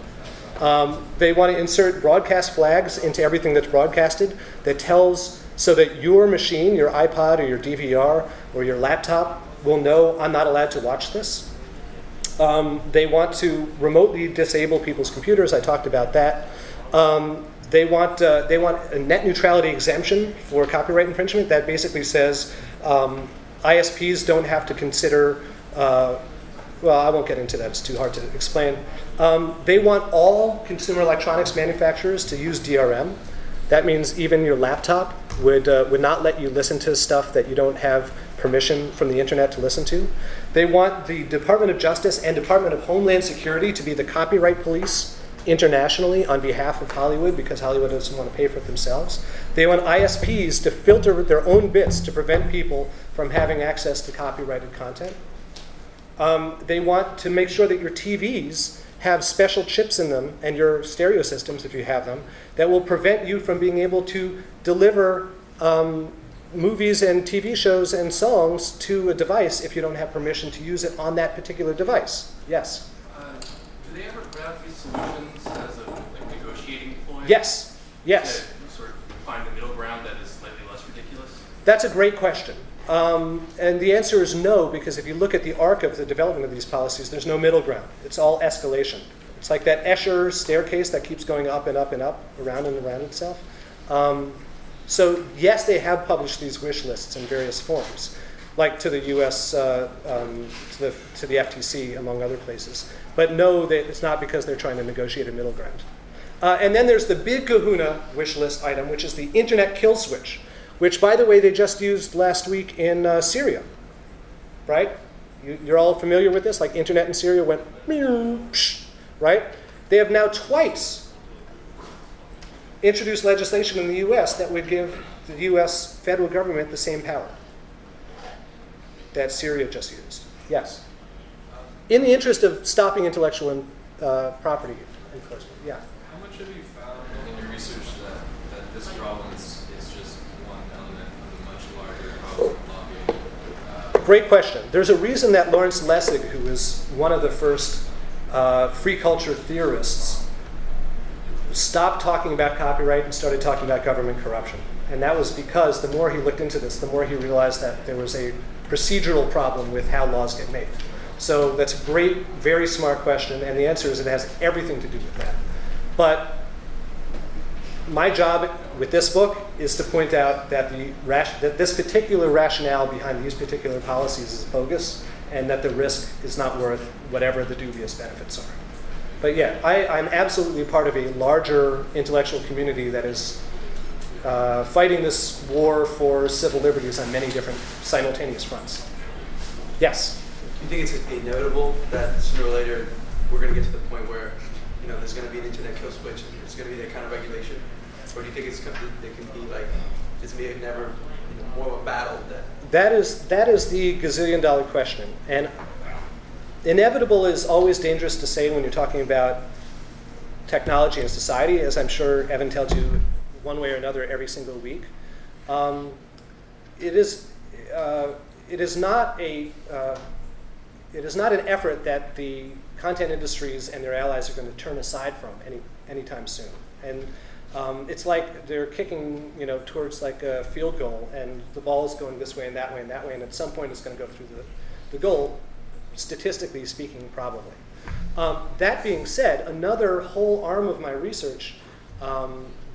They want to insert broadcast flags into everything that's broadcasted that tells, so that your machine, your iPod or your DVR or your laptop will know I'm not allowed to watch this. They want to remotely disable people's computers. I talked about that. They want a net neutrality exemption for copyright infringement. That basically says ISPs don't have to consider, well, I won't get into that. It's too hard to explain. They want all consumer electronics manufacturers to use DRM. That means even your laptop would not let you listen to stuff that you don't have permission from the internet to listen to. They want the Department of Justice and Department of Homeland Security to be the copyright police internationally on behalf of Hollywood, because Hollywood doesn't want to pay for it themselves. They want ISPs to filter their own bits to prevent people from having access to copyrighted content. They want to make sure that your TVs have special chips in them, and your stereo systems, if you have them, that will prevent you from being able to deliver movies and TV shows and songs to a device if you don't have permission to use it on that particular device. Yes? Do they ever grab these solutions as a negotiating point? Yes. Yes. To sort of find the middle ground that is slightly less ridiculous? That's a great question. And the answer is no, because if you look at the arc of the development of these policies, there's no middle ground. It's all escalation. It's like that Escher staircase that keeps going up and up and up, around and around itself. So yes, they have published these wish lists in various forms, like to the U.S., to the FTC, among other places. But no, it's not because they're trying to negotiate a middle ground. And then there's the big kahuna wish list item, which is the internet kill switch, which, by the way, they just used last week in Syria, right? You're all familiar with this? Like internet in Syria went, right? They have now twice introduced legislation in the US that would give the US federal government the same power that Syria just used. Yes? In the interest of stopping intellectual property enforcement, yeah. How much have you found in your research that this problem is just one element of a much larger problem of lobbying? Great question. There's a reason that Lawrence Lessig, who was one of the first free culture theorists, stopped talking about copyright and started talking about government corruption. And that was because the more he looked into this, the more he realized that there was a procedural problem with how laws get made. So that's a great, very smart question, and the answer is it has everything to do with that. But my job with this book is to point out that that this particular rationale behind these particular policies is bogus, and that the risk is not worth whatever the dubious benefits are. But yeah, I'm absolutely part of a larger intellectual community that is fighting this war for civil liberties on many different simultaneous fronts. Yes? Do you think it's inevitable that sooner or later we're going to get to the point where there's going to be an internet kill switch and there's going to be that kind of regulation? Or do you think it can be like, it's maybe never more of a battle? That is the gazillion-dollar question. And inevitable is always dangerous to say when you're talking about technology and society, as I'm sure Evan tells you one way or another every single week. It is not an effort that the content industries and their allies are going to turn aside from anytime soon. And it's like they're kicking towards like a field goal, and the ball is going this way and that way and that way, and at some point it's going to go through the goal. Statistically speaking, probably. That being said, another whole arm of my research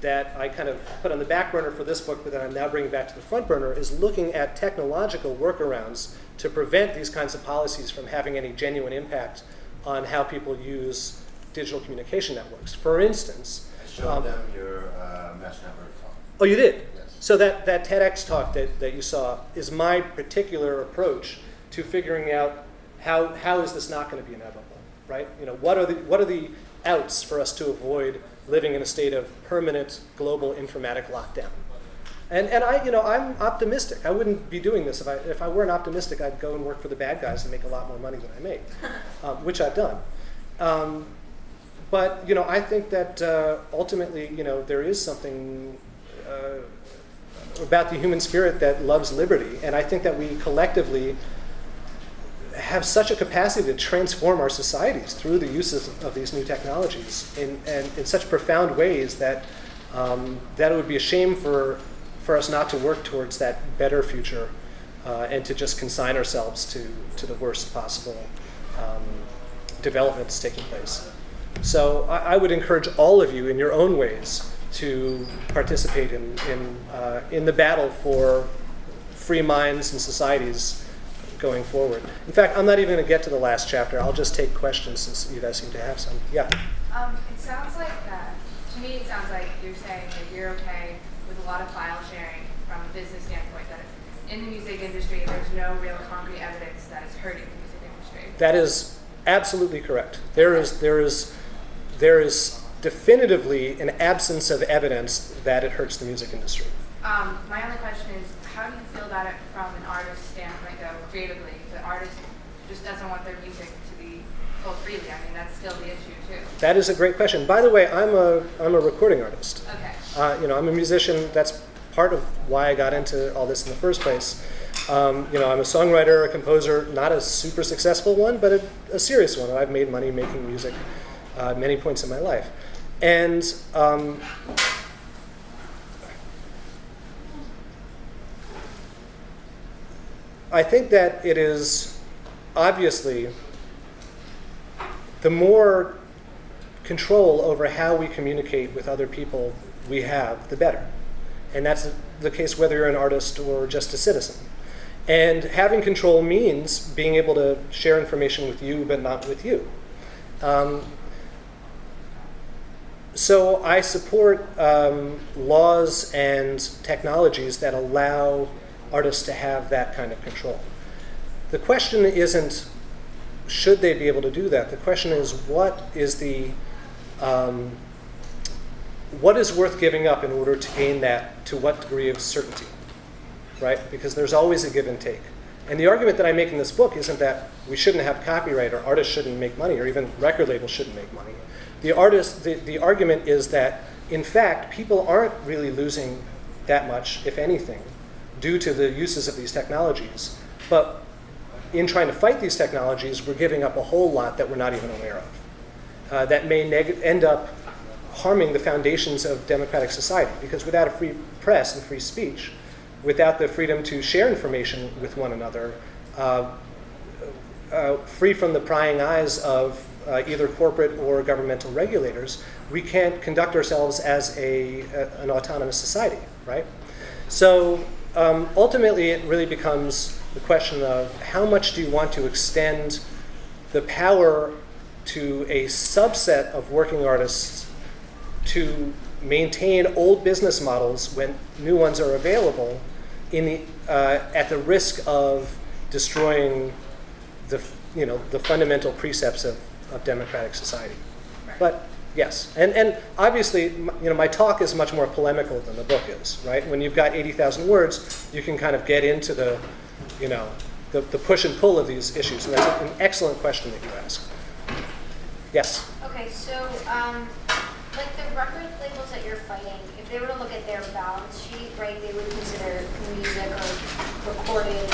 that I kind of put on the back burner for this book, but that I'm now bringing back to the front burner, is looking at technological workarounds to prevent these kinds of policies from having any genuine impact on how people use digital communication networks. For instance, I showed them your mesh network talk. Oh, you did? Yes. So that TEDx talk that you saw is my particular approach to figuring out how is this not going to be inevitable, right? What are the outs for us to avoid living in a state of permanent global informatic lockdown? And I'm optimistic. I wouldn't be doing this if I weren't optimistic. I'd go and work for the bad guys and make a lot more money than I make, which I've done. But I think that ultimately, there is something about the human spirit that loves liberty, and I think that we collectively have such a capacity to transform our societies through the uses of these new technologies in such profound ways that that it would be a shame for us not to work towards that better future and to just consign ourselves to the worst possible developments taking place. So I would encourage all of you in your own ways to participate in the battle for free minds and societies going forward. In fact, I'm not even going to get to the last chapter. I'll just take questions since you guys seem to have some. Yeah? It sounds like, to me it sounds like you're saying that you're okay with a lot of file sharing from a business standpoint, that in the music industry there's no real concrete evidence that it's hurting the music industry. That is absolutely correct. There is definitively an absence of evidence that it hurts the music industry. My only question is, how do you feel about it from an artist's standpoint, though, creatively? The artist just doesn't want their music to be sold freely. I mean, that's still the issue, too. That is a great question. By the way, I'm a recording artist. Okay. I'm a musician. That's part of why I got into all this in the first place. I'm a songwriter, a composer, not a super successful one, but a serious one. I've made money making music at many points in my life. And I think that it is obviously the more control over how we communicate with other people we have, the better. And that's the case whether you're an artist or just a citizen. And having control means being able to share information with you, but not with you. So I support laws and technologies that allow artists to have that kind of control. The question isn't, should they be able to do that? The question is, what is worth giving up in order to gain that, to what degree of certainty, right? Because there's always a give and take. And the argument that I make in this book isn't that we shouldn't have copyright or artists shouldn't make money or even record labels shouldn't make money. The argument is that, in fact, people aren't really losing that much, if anything, due to the uses of these technologies. But in trying to fight these technologies, we're giving up a whole lot that we're not even aware of. That may end up harming the foundations of democratic society, because without a free press and free speech, without the freedom to share information with one another, free from the prying eyes of either corporate or governmental regulators, we can't conduct ourselves as an autonomous society, right? So ultimately, it really becomes the question of how much do you want to extend the power to a subset of working artists to maintain old business models when new ones are available at the risk of destroying the fundamental precepts of democratic society. But yes, and obviously, my talk is much more polemical than the book is, right? When you've got 80,000 words, you can kind of get into the push and pull of these issues, and that's an excellent question that you ask. Yes? Okay, so like the record labels that you're fighting, if they were to look at their balance sheet, right, they would consider music or recorded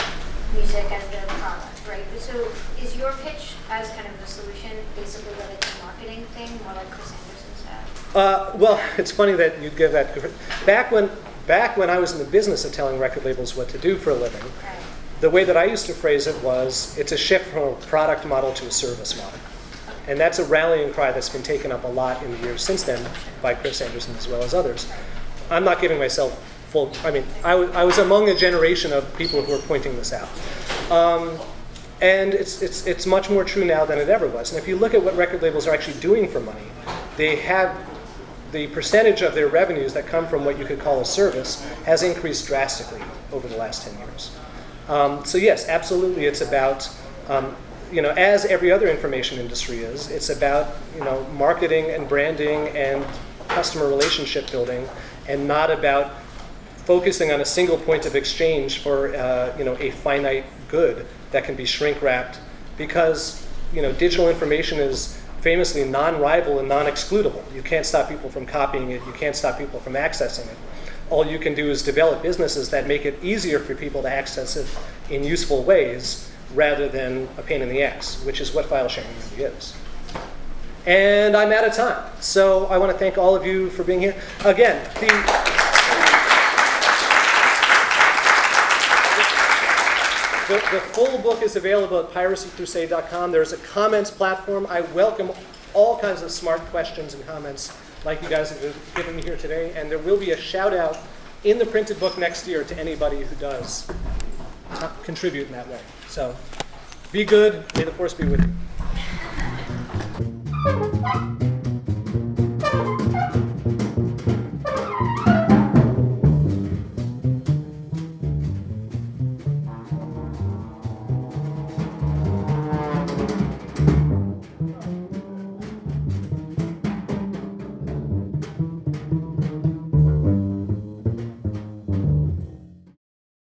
music as their product, right? But so is your pitch as kind of the solution basically that it's a marketing thing, more like Chris Anderson said? Well, it's funny that you'd give that. Back when I was in the business of telling record labels what to do for a living, Okay. the way that I used to phrase it was, it's a shift from a product model to a service model. And that's a rallying cry that's been taken up a lot in the years since then by Chris Anderson as well as others. I'm not giving myself full, I was among a generation of people who were pointing this out. And it's much more true now than it ever was. And if you look at what record labels are actually doing for money, they have the percentage of their revenues that come from what you could call a service has increased drastically over the last 10 years. So yes, absolutely, it's about, as every other information industry is, it's about, marketing and branding and customer relationship building, and not about focusing on a single point of exchange for, a finite good that can be shrink wrapped, because, digital information is famously non-rival and non-excludable. You can't stop people from copying it. You can't stop people from accessing it. All you can do is develop businesses that make it easier for people to access it in useful ways rather than a pain in the ass, which is what file sharing really is. And I'm out of time. So I want to thank all of you for being here. Again, the full book is available at piracycrusade.com. There's a comments platform. I welcome all kinds of smart questions and comments like you guys have given me here today. And there will be a shout out in the printed book next year to anybody who does contribute in that way. So be good. May the force be with you.